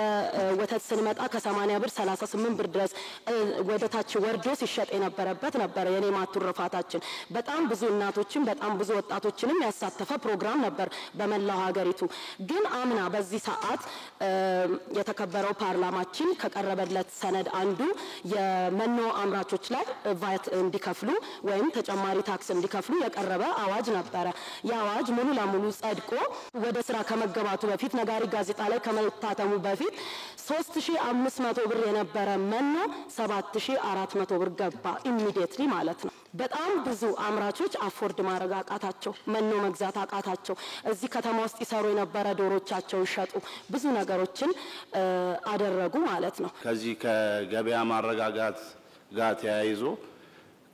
ወተት ስንመጣ ከ80 ብር 38 ብር ድረስ ወደ ታች ወርዶ ሲሸጥ የነበረበት ነበር። የሌማት ትሩፋታችን በጣም ብዙ እናቶችን በጣም ብዙ ወጣቶችንም ያሳተፈ ፕሮግራም ነበር በመላው ሀገሪቱ። ግን አምና በዚህ ሰዓት የተከበረው ፓርላማችን ከቀረበለት ሰነድ አንዱ የመኖ አምራቾች ላይ ቫት እንዲከፍሉ ወይም ተጨማሪ ታክስ እንዲከፍሉ የቀረበ አዋጅ ነበረ። የአዋጅ ሙሉ ለሙሉ ጸድቆ ወደ ስራ ከመገባቱ በፊት ነጋሪት ጋዜጣ ላይ ከመታተሙ በፊት 3500 ብር የነበረ መኖ 7400 ብር ገባ ኢሚዲየትሊ ማለት ነው። በጣም ብዙ አምራቾች አፎርድ ማድረግ አቃታቸው፣ መኖ መግዛት አቃታቸው። እዚህ ከተማ ውስጥ ይሰሩ የነበረ ዶሮቻቸው ይሸጡ፣ ብዙ ነገሮችን አደረጉ ማለት ነው። ከዚህ ከገበያ ማረጋጋት ጋር ተያይዞ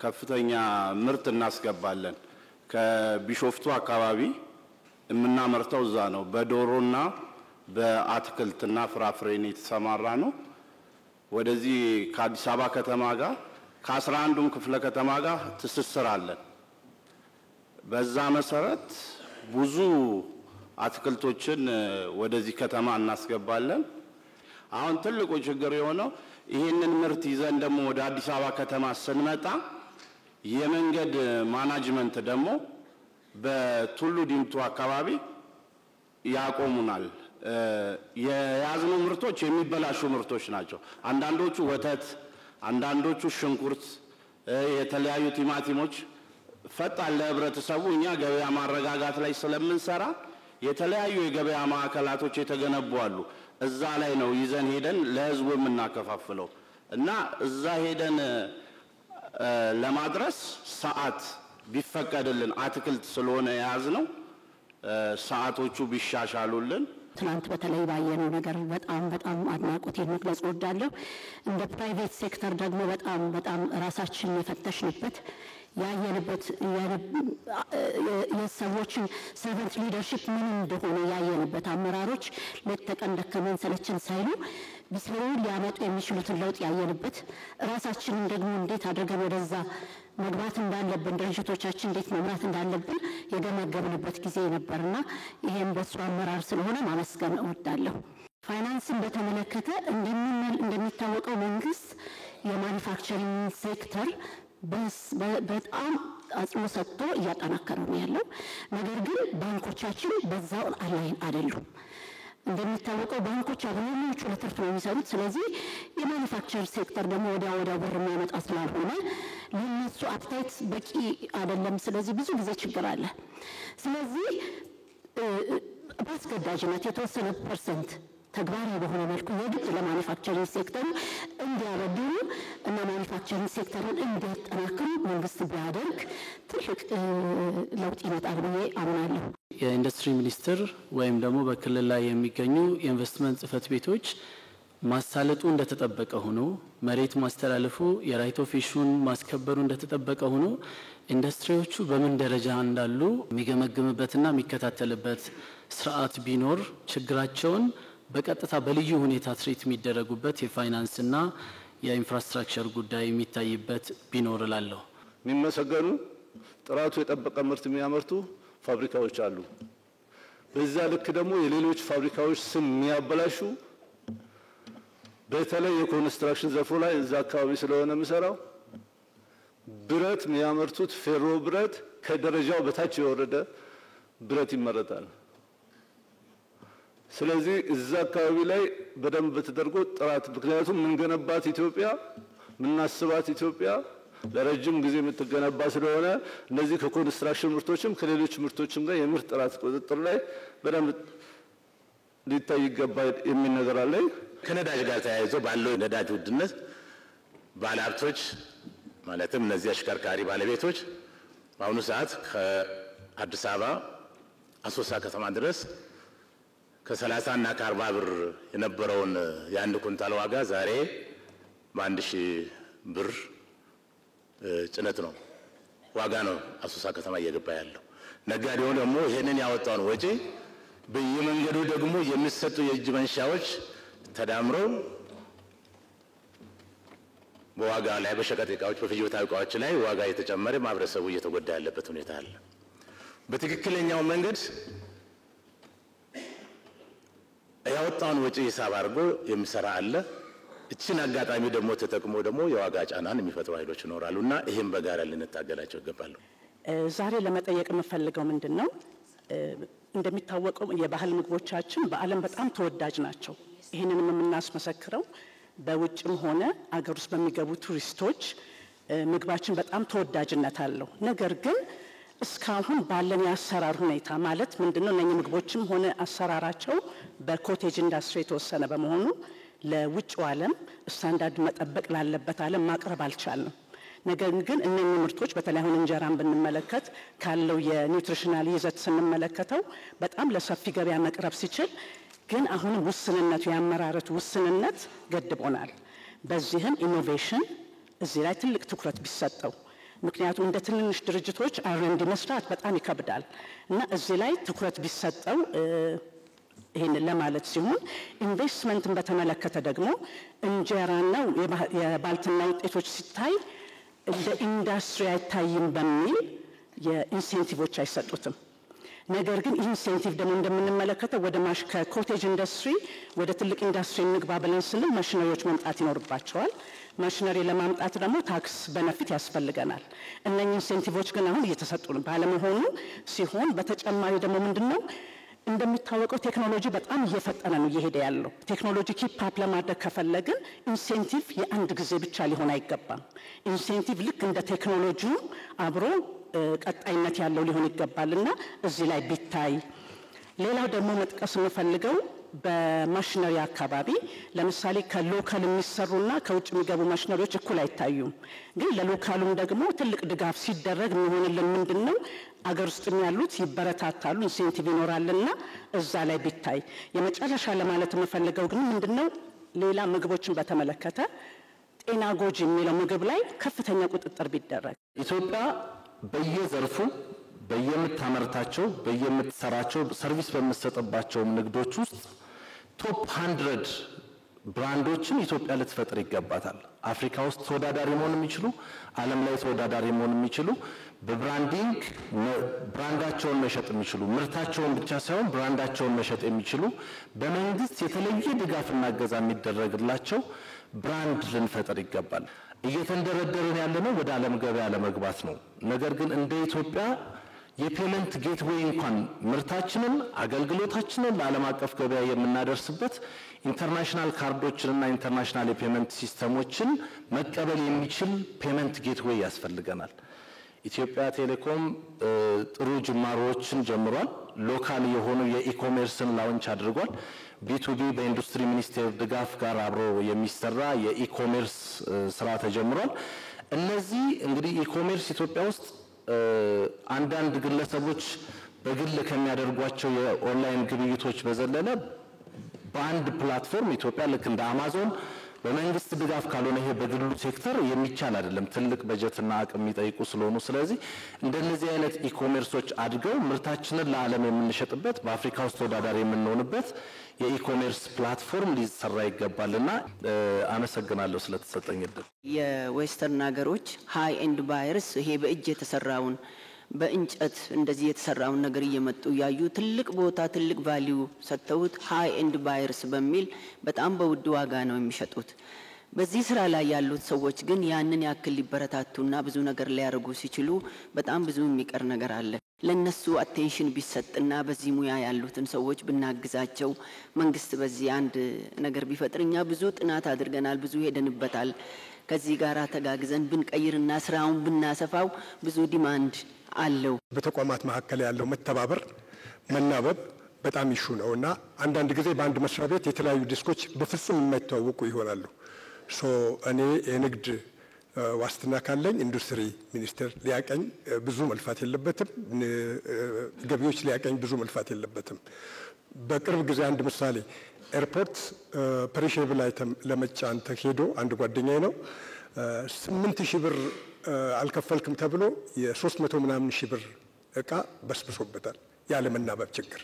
ከፍተኛ ምርት እናስገባለን። ከቢሾፍቱ አካባቢ የምናመርተው እዛ ነው። በዶሮና በአትክልትና ፍራፍሬን የተሰማራ ነው። ወደዚህ ከአዲስ አበባ ከተማ ጋር ከ11ዱም ክፍለ ከተማ ጋር ትስስር አለን። በዛ መሰረት ብዙ አትክልቶችን ወደዚህ ከተማ እናስገባለን። አሁን ትልቁ ችግር የሆነው ይህንን ምርት ይዘን ደግሞ ወደ አዲስ አበባ ከተማ ስንመጣ የመንገድ ማናጅመንት ደግሞ በቱሉ ዲምቱ አካባቢ ያቆሙናል። የያዝነው ምርቶች የሚበላሹ ምርቶች ናቸው። አንዳንዶቹ ወተት፣ አንዳንዶቹ ሽንኩርት፣ የተለያዩ ቲማቲሞች ፈጣን ለህብረተሰቡ እኛ ገበያ ማረጋጋት ላይ ስለምንሰራ የተለያዩ የገበያ ማዕከላቶች የተገነቡ አሉ። እዛ ላይ ነው ይዘን ሄደን ለህዝቡ የምናከፋፍለው እና እዛ ሄደን ለማድረስ ሰዓት ቢፈቀድልን አትክልት ስለሆነ የያዝነው ሰዓቶቹ ቢሻሻሉልን። ትናንት በተለይ ባየነው ነገር በጣም አድናቆቴን መግለጽ እወዳለሁ። እንደ ፕራይቬት ሴክተር ደግሞ በጣም ራሳችንን የፈተሽንበት ያየንበት የሰዎችን ሰርቨንት ሊደርሺፕ ምን እንደሆነ ያየንበት አመራሮች ሌት ተቀን ደከመን ሰለቸን ሳይሉ ቢሰሩ ሊያመጡ የሚችሉትን ለውጥ ያየንበት ራሳችንን ደግሞ እንዴት አድርገን ወደዛ መግባት እንዳለብን ድርጅቶቻችን እንዴት መምራት እንዳለብን የገመገብንበት ጊዜ ነበርና ይሄን በሱ አመራር ስለሆነ ማመስገን እወዳለሁ። ፋይናንስን በተመለከተ እንደሚታወቀው መንግስት የማኑፋክቸሪንግ ሴክተር በጣም አጽንኦ ሰጥቶ እያጠናከረ ነው ያለው። ነገር ግን ባንኮቻችን በዛው አላይን አይደሉም። እንደሚታወቀው ባንኮች አብዛኞቹ ለትርፍ ነው የሚሰሩት። ስለዚህ የማኑፋክቸር ሴክተር ደግሞ ወዲያ ብር የሚያመጣ ስላልሆነ ለነሱ አፕታይት በቂ አይደለም። ስለዚህ ብዙ ጊዜ ችግር አለ። ስለዚህ በአስገዳጅነት የተወሰነ ፐርሰንት ተግባራዊ በሆነ መልኩ የግድ ለማኑፋክቸሪንግ ሴክተሩ እንዲያበድሩ እና ማኑፋክቸሪንግ ሴክተሩን እንዲያጠናክሩ መንግስት ቢያደርግ ትልቅ ለውጥ ይመጣል ብዬ አምናለሁ። የኢንዱስትሪ ሚኒስቴር ወይም ደግሞ በክልል ላይ የሚገኙ የኢንቨስትመንት ጽህፈት ቤቶች ማሳለጡ እንደተጠበቀ ሆኖ መሬት ማስተላለፉ የራይት ኦፍ ኢሹን ማስከበሩ እንደተጠበቀ ሆኖ ኢንዱስትሪዎቹ በምን ደረጃ እንዳሉ የሚገመግምበትና የሚከታተልበት ስርዓት ቢኖር ችግራቸውን በቀጥታ በልዩ ሁኔታ ትሪት የሚደረጉበት የፋይናንስና የኢንፍራስትራክቸር ጉዳይ የሚታይበት ቢኖር እላለሁ። የሚመሰገኑ ጥራቱ የጠበቀ ምርት የሚያመርቱ ፋብሪካዎች አሉ። በዛ ልክ ደግሞ የሌሎች ፋብሪካዎች ስም የሚያበላሹ በተለይ የኮንስትራክሽን ዘርፉ ላይ እዛ አካባቢ ስለሆነ የምሰራው ብረት የሚያመርቱት ፌሮ ብረት ከደረጃው በታች የወረደ ብረት ይመረታል። ስለዚህ እዛ አካባቢ ላይ በደንብ ተደርጎ ጥራት ምክንያቱም ምንገነባት ኢትዮጵያ ምናስባት ኢትዮጵያ ለረጅም ጊዜ የምትገነባ ስለሆነ እነዚህ ከኮንስትራክሽን ምርቶችም ከሌሎች ምርቶችም ጋር የምርት ጥራት ቁጥጥር ላይ በደንብ ሊታይ ይገባል የሚል ነገር አለ። ከነዳጅ ጋር ተያይዞ ባለው ነዳጅ ውድነት ባለሀብቶች ማለትም እነዚህ አሽከርካሪ ባለቤቶች በአሁኑ ሰዓት ከአዲስ አበባ አሶሳ ከተማ ድረስ ከ30 እና ከ40 ብር የነበረውን የአንድ ኩንታል ዋጋ ዛሬ በ1000 ብር ጭነት ነው ዋጋ ነው አሶሳ ከተማ እየገባ ያለው። ነጋዴው ደግሞ ይሄንን ያወጣውን ወጪ በየመንገዱ ደግሞ የሚሰጡ የእጅ መንሻዎች ተዳምረው በዋጋ ላይ በሸቀጥ ዕቃዎች በፍጆታ ዕቃዎች ላይ ዋጋ የተጨመረ ማህበረሰቡ እየተጎዳ ያለበት ሁኔታ አለ። በትክክለኛው መንገድ ያወጣውን ወጪ ሂሳብ አድርጎ የሚሰራ አለ። እቺን አጋጣሚ ደግሞ ተጠቅሞ ደግሞ የዋጋ ጫናን የሚፈጥሩ ኃይሎች ይኖራሉና ይሄን በጋራ ልንታገላቸው ይገባል። ዛሬ ለመጠየቅ የምፈልገው ምንድነው እንደሚታወቀው የባህል ምግቦቻችን በዓለም በጣም ተወዳጅ ናቸው። ይሄንንም የምናስመሰክረው በውጭም ሆነ አገር ውስጥ በሚገቡ ቱሪስቶች ምግባችን በጣም ተወዳጅነት አለው። ነገር ግን እስካሁን ባለን የአሰራር ሁኔታ ማለት ምንድነው እነኚህ ምግቦችም ሆነ አሰራራቸው በኮቴጅ ኢንዱስትሪ የተወሰነ በመሆኑ ለውጭው ዓለም ስታንዳርድ መጠበቅ ላለበት ዓለም ማቅረብ አልቻልንም። ነገር ግን እነኚህ ምርቶች በተለይ አሁን እንጀራን ብንመለከት ካለው የኒውትሪሽናል ይዘት ስንመለከተው በጣም ለሰፊ ገበያ መቅረብ ሲችል ግን አሁን ውስንነቱ ያመራረቱ ውስንነት ገድቦናል። በዚህም ኢኖቬሽን እዚህ ላይ ትልቅ ትኩረት ቢሰጠው ምክንያቱም እንደ ትንንሽ ድርጅቶች አር&ዲ መስራት በጣም ይከብዳል እና እዚህ ላይ ትኩረት ቢሰጠው ይሄን ለማለት ሲሆን ኢንቨስትመንትን በተመለከተ ደግሞ እንጀራና የባልትና ውጤቶች ሲታይ እንደ ኢንዱስትሪ አይታይም በሚል የኢንሴንቲቮች አይሰጡትም። ነገር ግን ኢንሴንቲቭ ደግሞ እንደምንመለከተው ወደ ከኮቴጅ ኢንዱስትሪ ወደ ትልቅ ኢንዱስትሪ እንግባ ብለን ስንል ማሽነሪዎች መምጣት ይኖርባቸዋል። ማሽነሪ ለማምጣት ደግሞ ታክስ በነፊት ያስፈልገናል። እነኚህ ኢንሴንቲቮች ግን አሁን እየተሰጡ ባለመሆኑ ሲሆን በተጨማሪ ደግሞ ምንድነው እንደሚታወቀው ቴክኖሎጂ በጣም እየፈጠነ ነው እየሄደ ያለው። ቴክኖሎጂ ኪፕ አፕ ለማድረግ ከፈለግን ኢንሴንቲቭ የአንድ ጊዜ ብቻ ሊሆን አይገባም። ኢንሴንቲቭ ልክ እንደ ቴክኖሎጂው አብሮ ቀጣይነት ያለው ሊሆን ይገባልና እዚህ ላይ ቢታይ። ሌላው ደግሞ መጥቀስ የምፈልገው በማሽነሪ አካባቢ ለምሳሌ ከሎካል የሚሰሩና ከውጭ የሚገቡ ማሽነሪዎች እኩል አይታዩም። ግን ለሎካሉም ደግሞ ትልቅ ድጋፍ ሲደረግ የሚሆንልን ምንድነው አገር ውስጥ ያሉት ይበረታታሉ፣ ኢንሴንቲቭ ይኖራልና እዛ ላይ ቢታይ። የመጨረሻ ለማለት የምፈልገው ግን ምንድነው ሌላ ምግቦችን በተመለከተ ጤና ጎጂ የሚለው ምግብ ላይ ከፍተኛ ቁጥጥር ቢደረግ ኢትዮጵያ በየዘርፉ በየምታመርታቸው በየምትሰራቸው ሰርቪስ በመሰጠባቸው ንግዶች ውስጥ ቶፕ 100 ብራንዶችን ኢትዮጵያ ልትፈጥር ይገባታል። አፍሪካ ውስጥ ተወዳዳሪ መሆን የሚችሉ ዓለም ላይ ተወዳዳሪ መሆን የሚችሉ በብራንዲንግ ብራንዳቸውን መሸጥ የሚችሉ ምርታቸውን ብቻ ሳይሆን ብራንዳቸውን መሸጥ የሚችሉ በመንግስት የተለየ ድጋፍና እገዛ የሚደረግላቸው ብራንድ ልንፈጥር ይገባል። እየተንደረደርን ያለነው ወደ ዓለም ገበያ ለመግባት ነው። ነገር ግን እንደ ኢትዮጵያ የፔመንት ጌትዌይ እንኳን ምርታችንን አገልግሎታችንን ለዓለም አቀፍ ገበያ የምናደርስበት ኢንተርናሽናል ካርዶችንና ኢንተርናሽናል የፔመንት ሲስተሞችን መቀበል የሚችል ፔመንት ጌትዌይ ያስፈልገናል። ኢትዮጵያ ቴሌኮም ጥሩ ጅማሮችን ጀምሯል። ሎካል የሆኑ የኢኮሜርስን ላውንች አድርጓል። ቢ2ቢ በኢንዱስትሪ ሚኒስቴር ድጋፍ ጋር አብሮ የሚሰራ የኢኮሜርስ ስራ ተጀምሯል። እነዚህ እንግዲህ ኢኮሜርስ ኢትዮጵያ ውስጥ አንዳንድ ግለሰቦች በግል ከሚያደርጓቸው የኦንላይን ግብይቶች በዘለለ በአንድ ፕላትፎርም ኢትዮጵያ ልክ እንደ አማዞን በመንግስት ድጋፍ ካልሆነ ይሄ በግሉ ሴክተር የሚቻል አይደለም። ትልቅ በጀትና አቅም የሚጠይቁ ስለሆኑ ስለዚህ እንደነዚህ አይነት ኢኮሜርሶች አድገው ምርታችንን ለዓለም የምንሸጥበት በአፍሪካ ውስጥ ተወዳዳሪ የምንሆንበት የኢኮሜርስ ፕላትፎርም ሊሰራ ይገባልና አመሰግናለሁ ስለተሰጠኝ እድል። የዌስተርን ሀገሮች ሃይ ኤንድ ባየርስ ይሄ በእጅ የተሰራውን በእንጨት እንደዚህ የተሰራውን ነገር እየመጡ ያዩ ትልቅ ቦታ ትልቅ ቫልዩ ሰጥተውት ሃይ ኤንድ ባየርስ በሚል በጣም በውድ ዋጋ ነው የሚሸጡት። በዚህ ስራ ላይ ያሉት ሰዎች ግን ያንን ያክል ሊበረታቱና ብዙ ነገር ሊያደርጉ ሲችሉ በጣም ብዙ የሚቀር ነገር አለ። ለነሱ አቴንሽን ቢሰጥና በዚህ ሙያ ያሉትን ሰዎች ብናግዛቸው መንግስት በዚህ አንድ ነገር ቢፈጥርኛ ብዙ ጥናት አድርገናል፣ ብዙ ሄደንበታል። ከዚህ ጋር ተጋግዘን ብንቀይርና ስራውን ብናሰፋው ብዙ ዲማንድ አለው። በተቋማት መካከል ያለው መተባበር መናበብ በጣም ይሹ ነውና አንዳንድ ጊዜ በአንድ መስሪያ ቤት የተለያዩ ዲስኮች በፍጹም የማይተዋወቁ ይሆናሉ። እኔ የንግድ ዋስትና ካለኝ ኢንዱስትሪ ሚኒስቴር ሊያቀኝ ብዙ መልፋት የለበትም፣ ገቢዎች ሊያቀኝ ብዙ መልፋት የለበትም። በቅርብ ጊዜ አንድ ምሳሌ ኤርፖርት ፐሪሼብል አይተም ለመጫን ተሄዶ አንድ ጓደኛዬ ነው 8000 ብር አልከፈልክም ተብሎ የ300 ምናምን ሺህ ብር እቃ በስብሶበታል ያለ መናበብ ችግር።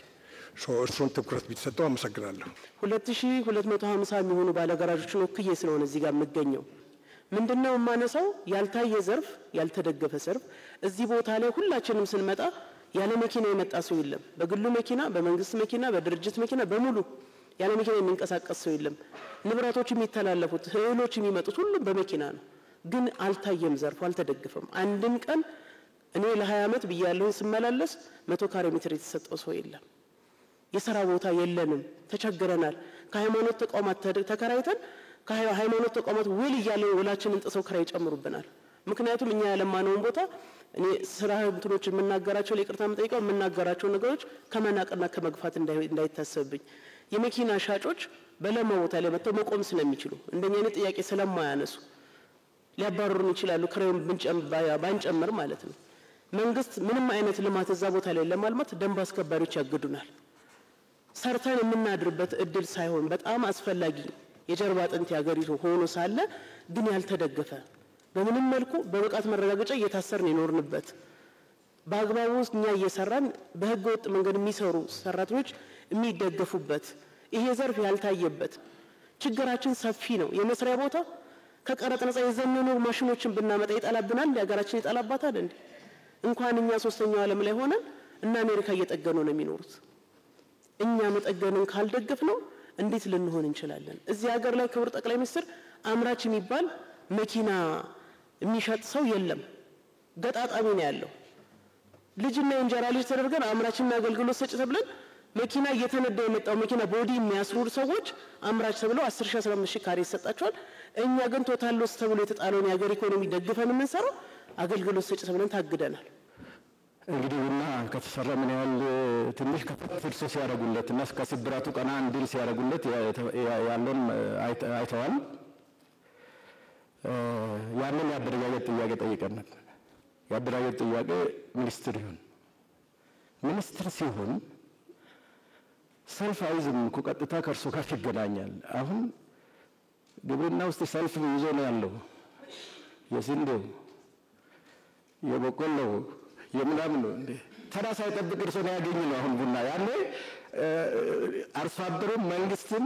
እርሱን ትኩረት ቢሰጠው አመሰግናለሁ። 2250 የሚሆኑ ባለጋራዦችን ወክዬ ስለሆነ እዚህ ጋር የምገኘው ምንድነው የማነሳው ያልታየ ዘርፍ ያልተደገፈ ዘርፍ እዚህ ቦታ ላይ ሁላችንም ስንመጣ ያለ መኪና የመጣ ሰው የለም። በግሉ መኪና፣ በመንግስት መኪና፣ በድርጅት መኪና በሙሉ ያለ መኪና የሚንቀሳቀስ ሰው የለም። ንብረቶች የሚተላለፉት እህሎች የሚመጡት ሁሉም በመኪና ነው። ግን አልታየም፣ ዘርፉ አልተደገፈም። አንድም ቀን እኔ ለ20 ዓመት ብያለሁ ስመላለስ 100 ካሬ ሜትር የተሰጠው ሰው የለም። የሥራ ቦታ የለንም፣ ተቸግረናል። ከሃይማኖት ተቋማት ተከራይተን ከሃይማኖት ተቋማት ውል እያለን ውላችንን ጥሰው ክራይ ይጨምሩብናል። ምክንያቱም እኛ ያለማነውን ቦታ እኔ ስራ እንትኖች የምናገራቸው ለይቅርታ የምጠይቀው የምናገራቸው ነገሮች ከመናቅና ከመግፋት እንዳይታሰብብኝ የመኪና ሻጮች በለማ ቦታ ላይ መጥተው መቆም ስለሚችሉ እንደኛ አይነት ጥያቄ ስለማያነሱ ሊያባረሩን ይችላሉ። ክራዩን ባንጨምር ማለት ነው። መንግስት ምንም አይነት ልማት እዛ ቦታ ላይ ለማልማት ደንብ አስከባሪዎች ያግዱናል። ሰርተን የምናድርበት እድል ሳይሆን በጣም አስፈላጊ የጀርባ አጥንት ያገሪቱ ሆኖ ሳለ ግን ያልተደገፈ በምንም መልኩ በብቃት መረጋገጫ እየታሰርን የኖርንበት በአግባቡ እኛ እየሰራን በህገ ወጥ መንገድ የሚሰሩ ሰራተኞች የሚደገፉበት ይሄ ዘርፍ ያልታየበት ችግራችን ሰፊ ነው። የመስሪያ ቦታ ከቀረጥ ነፃ የዘመኑ ማሽኖችን ብናመጣ ይጣላብናል፣ የሀገራችን ይጣላባታል እንዴ? እንኳን እኛ ሶስተኛው ዓለም ላይ ሆነን እና አሜሪካ እየጠገኑ ነው የሚኖሩት። እኛ መጠገንን ካልደገፍ ነው እንዴት ልንሆን እንችላለን? እዚህ ሀገር ላይ ክቡር ጠቅላይ ሚኒስትር አምራች የሚባል መኪና የሚሸጥ ሰው የለም። ገጣጣሚ ነው ያለው። ልጅና የእንጀራ ልጅ ተደርገን አምራችና አገልግሎት ሰጪ ተብለን መኪና እየተነዳ የመጣው መኪና ቦዲ የሚያስሩር ሰዎች አምራች ተብለው 10,000 15,000 ካሬ ይሰጣቸዋል። እኛ ግን ቶታል ሎስ ተብሎ የተጣለውን የሀገር ኢኮኖሚ ደግፈን የምንሰራው አገልግሎት ሰጪ ተብለን ታግደናል። እንግዲህ ቡና ከተሰራ ምን ያህል ትንሽ ከፍርሶ ሲያደርጉለት እና እስከ ስብራቱ ቀና እንዲል ሲያደርጉለት ያለውን አይተዋል። ያንን የአደረጃጀት ጥያቄ ጠይቀን ነበር። የአደረጃጀት ጥያቄ ሚኒስትር ይሁን ሚኒስትር ሲሆን ሰልፍ አይዝም እኮ ቀጥታ ከእርሶ ጋር ይገናኛል። አሁን ግብርና ውስጥ ሰልፍ ይዞ ነው ያለው። የስንዴው የበቆሎው የምናምን ነው እንዴ? ተራ ሳይጠብቅ እርሶ ነው ያገኙ ነው። አሁን ቡና ያኔ አርሶ አደሩም መንግስትም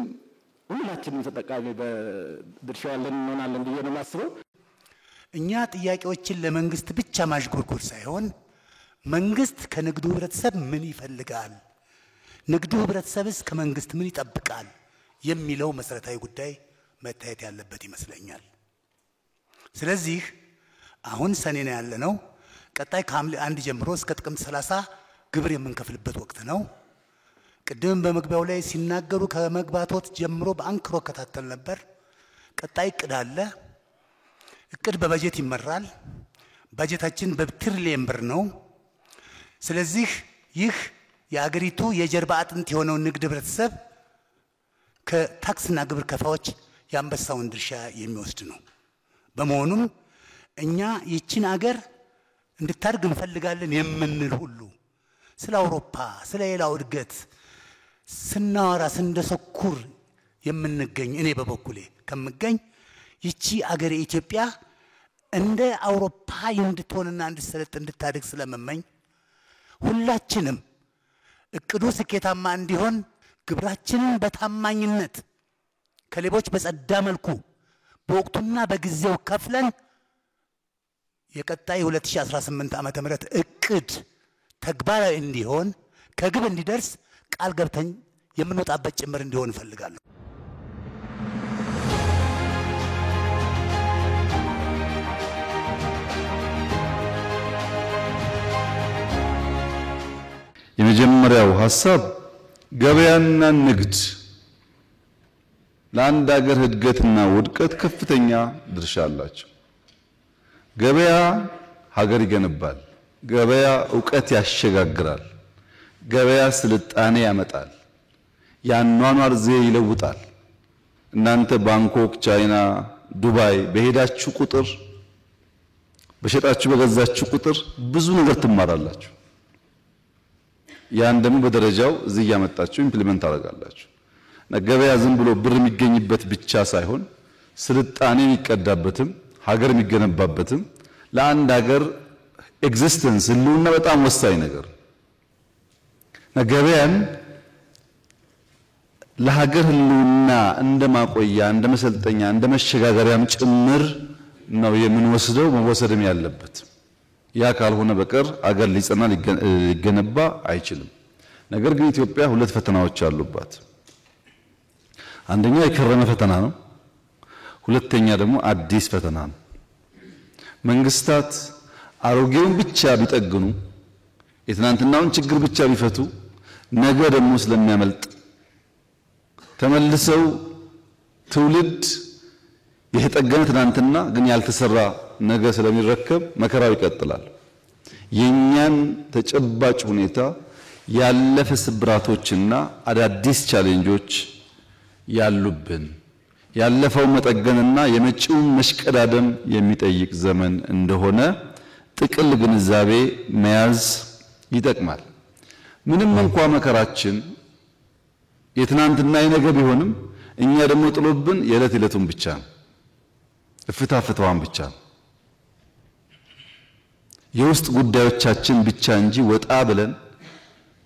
ሁላችንም ተጠቃሚ በድርሻው ያለን እንሆናለን ብዬ ነው የማስበው። እኛ ጥያቄዎችን ለመንግስት ብቻ ማሽጎርጎር ሳይሆን መንግስት ከንግዱ ህብረተሰብ ምን ይፈልጋል፣ ንግዱ ህብረተሰብስ ከመንግስት ምን ይጠብቃል የሚለው መሰረታዊ ጉዳይ መታየት ያለበት ይመስለኛል። ስለዚህ አሁን ሰኔ ነው ያለነው። ቀጣይ ከሐምሌ 1 ጀምሮ እስከ ጥቅምት 30 ግብር የምንከፍልበት ወቅት ነው። ቅድም በመግቢያው ላይ ሲናገሩ ከመግባቶት ጀምሮ በአንክሮ ከታተል ነበር። ቀጣይ እቅድ አለ። እቅድ በበጀት ይመራል። በጀታችን በትሪሊየን ብር ነው። ስለዚህ ይህ የአገሪቱ የጀርባ አጥንት የሆነው ንግድ ህብረተሰብ ከታክስና ግብር ከፋዮች የአንበሳውን ድርሻ የሚወስድ ነው። በመሆኑም እኛ ይችን አገር እንድታድግ እንፈልጋለን የምንል ሁሉ ስለ አውሮፓ ስለ ሌላው እድገት ስናወራ ስንደሰኩር የምንገኝ እኔ በበኩሌ ከምገኝ ይቺ አገር ኢትዮጵያ እንደ አውሮፓ እንድትሆንና እንድትሰለጥ እንድታድግ ስለመመኝ ሁላችንም እቅዱ ስኬታማ እንዲሆን ግብራችንን በታማኝነት ከሌቦች በጸዳ መልኩ በወቅቱና በጊዜው ከፍለን የቀጣይ 2018 ዓመተ ምህረት እቅድ ተግባራዊ እንዲሆን ከግብ እንዲደርስ ቃል ገብተን የምንወጣበት ጭምር እንዲሆን እፈልጋለሁ። የመጀመሪያው ሐሳብ ገበያና ንግድ ለአንድ ሀገር እድገትና ውድቀት ከፍተኛ ድርሻ አላቸው። ገበያ ሀገር ይገነባል። ገበያ ዕውቀት ያሸጋግራል። ገበያ ስልጣኔ ያመጣል። የአኗኗር ዘዬ ይለውጣል። እናንተ ባንኮክ፣ ቻይና፣ ዱባይ በሄዳችሁ ቁጥር በሸጣችሁ በገዛችሁ ቁጥር ብዙ ነገር ትማራላችሁ። ያን ደግሞ በደረጃው እዚህ ያመጣችሁ ኢምፕሊመንት ታደርጋላችሁ። ገበያ ዝም ብሎ ብር የሚገኝበት ብቻ ሳይሆን ስልጣኔ የሚቀዳበትም ሀገር የሚገነባበትም ለአንድ ሀገር ኤግዚስተንስ ህልውና በጣም ወሳኝ ነገር ገበያን ለሀገር ህልውና እንደማቆያ እንደ መሰልጠኛ እንደ መሸጋገሪያም ጭምር ነው የምንወስደው መወሰድም ያለበት። ያ ካልሆነ በቀር አገር ሊጸና ሊገነባ አይችልም። ነገር ግን ኢትዮጵያ ሁለት ፈተናዎች አሉባት። አንደኛ የከረመ ፈተና ነው። ሁለተኛ ደግሞ አዲስ ፈተና ነው። መንግስታት አሮጌውን ብቻ ቢጠግኑ የትናንትናውን ችግር ብቻ ቢፈቱ ነገ ደግሞ ስለሚያመልጥ ተመልሰው ትውልድ የተጠገነ ትናንትና ግን ያልተሰራ ነገ ስለሚረከብ መከራው ይቀጥላል። የኛን ተጨባጭ ሁኔታ ያለፈ ስብራቶችና አዳዲስ ቻሌንጆች ያሉብን ያለፈው መጠገንና የመጪውን መሽቀዳደም የሚጠይቅ ዘመን እንደሆነ ጥቅል ግንዛቤ መያዝ ይጠቅማል። ምንም እንኳን መከራችን የትናንትና የነገ ቢሆንም እኛ ደግሞ ጥሎብን የዕለት ዕለቱን ብቻ ነው፣ ፍታፍታዋን ብቻ ነው፣ የውስጥ ጉዳዮቻችን ብቻ እንጂ ወጣ ብለን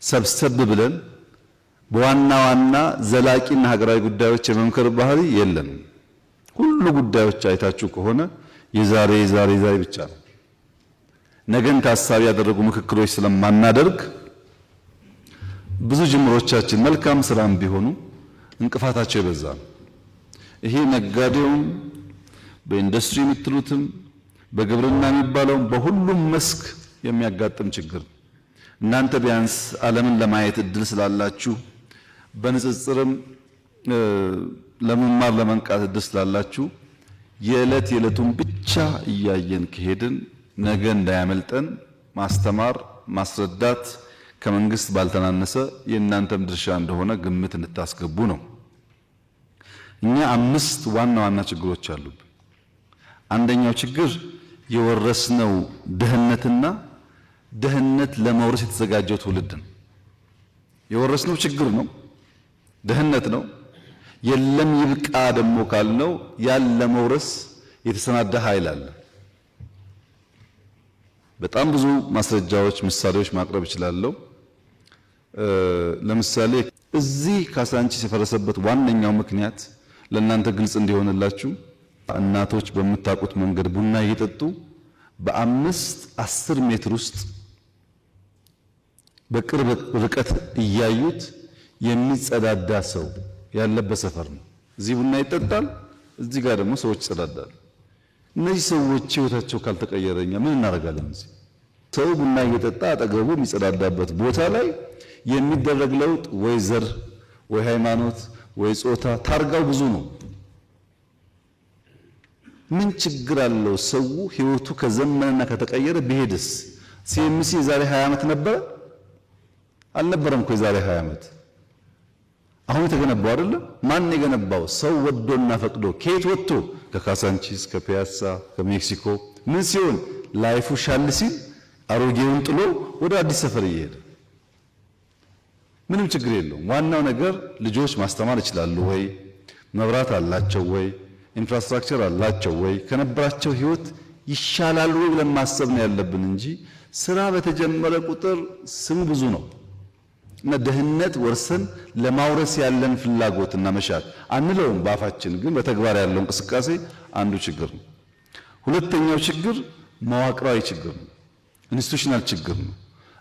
ሰብሰብ ብለን በዋና ዋና ዘላቂና ሀገራዊ ጉዳዮች የመምከር ባህሪ የለም። ሁሉ ጉዳዮች አይታችሁ ከሆነ የዛሬ ብቻ ነው። ነገን ታሳቢ ያደረጉ ምክክሮች ስለማናደርግ ብዙ ጅምሮቻችን መልካም ስራም ቢሆኑ እንቅፋታቸው የበዛ ነው። ይሄ ነጋዴውም በኢንዱስትሪ የምትሉትም በግብርና የሚባለው በሁሉም መስክ የሚያጋጥም ችግር። እናንተ ቢያንስ ዓለምን ለማየት እድል ስላላችሁ በንጽጽርም ለመማር ለመንቃት እድል ስላላችሁ የዕለቱን ብቻ እያየን ከሄድን ነገ እንዳያመልጠን ማስተማር ማስረዳት ከመንግስት ባልተናነሰ የእናንተም ድርሻ እንደሆነ ግምት እንድታስገቡ ነው። እኛ 5 ዋና ዋና ችግሮች አሉብን። አንደኛው ችግር የወረስነው ድህነትና ድህነት ለመውረስ የተዘጋጀው ትውልድ ነው። የወረስነው ችግር ነው፣ ድህነት ነው። የለም ይብቃ ደግሞ ካልነው ያን ለመውረስ የተሰናዳ ኃይል አለ። በጣም ብዙ ማስረጃዎች ምሳሌዎች ማቅረብ እችላለሁ። ለምሳሌ እዚህ ካሳንቺስ የፈረሰበት ዋነኛው ምክንያት ለእናንተ ግልጽ እንዲሆንላችሁ እናቶች በምታውቁት መንገድ ቡና እየጠጡ በ5-10 ሜትር ውስጥ በቅርብ ርቀት እያዩት የሚጸዳዳ ሰው ያለበት ሰፈር ነው። እዚህ ቡና ይጠጣል፣ እዚህ ጋር ደግሞ ሰዎች ይጸዳዳሉ። እነዚህ ሰዎች ህይወታቸው ካልተቀየረኛ ምን እናደርጋለን? እዚህ ሰው ቡና እየጠጣ አጠገቡ የሚጸዳዳበት ቦታ ላይ የሚደረግ ለውጥ ወይ ዘር ወይ ሃይማኖት ወይ ጾታ ታርጋው ብዙ ነው። ምን ችግር አለው? ሰው ህይወቱ ከዘመነና ከተቀየረ ቢሄድስ? ሲኤምሲ የዛሬ 20 ዓመት ነበረ አልነበረም እኮ የዛሬ 20 ዓመት። አሁን የተገነባው አይደለም። ማን የገነባው? ሰው ወዶና ፈቅዶ። ከየት ወጥቶ? ከካሳንቺስ፣ ከፒያሳ፣ ከሜክሲኮ። ምን ሲሆን ላይፉ ሻል ሲል አሮጌውን ጥሎ ወደ አዲስ ሰፈር እየሄደ ምንም ችግር የለውም። ዋናው ነገር ልጆች ማስተማር ይችላሉ ወይ? መብራት አላቸው ወይ? ኢንፍራስትራክቸር አላቸው ወይ? ከነበራቸው ህይወት ይሻላል ወይ ብለን ማሰብ ነው ያለብን እንጂ ስራ በተጀመረ ቁጥር ስሙ ብዙ ነው እና ደህንነት ወርሰን ለማውረስ ያለን ፍላጎትና መሻት አንለውም በአፋችን፣ ግን በተግባር ያለው እንቅስቃሴ አንዱ ችግር ነው። ሁለተኛው ችግር መዋቅራዊ ችግር ነው። ኢንስቲቱሽናል ችግር ነው፣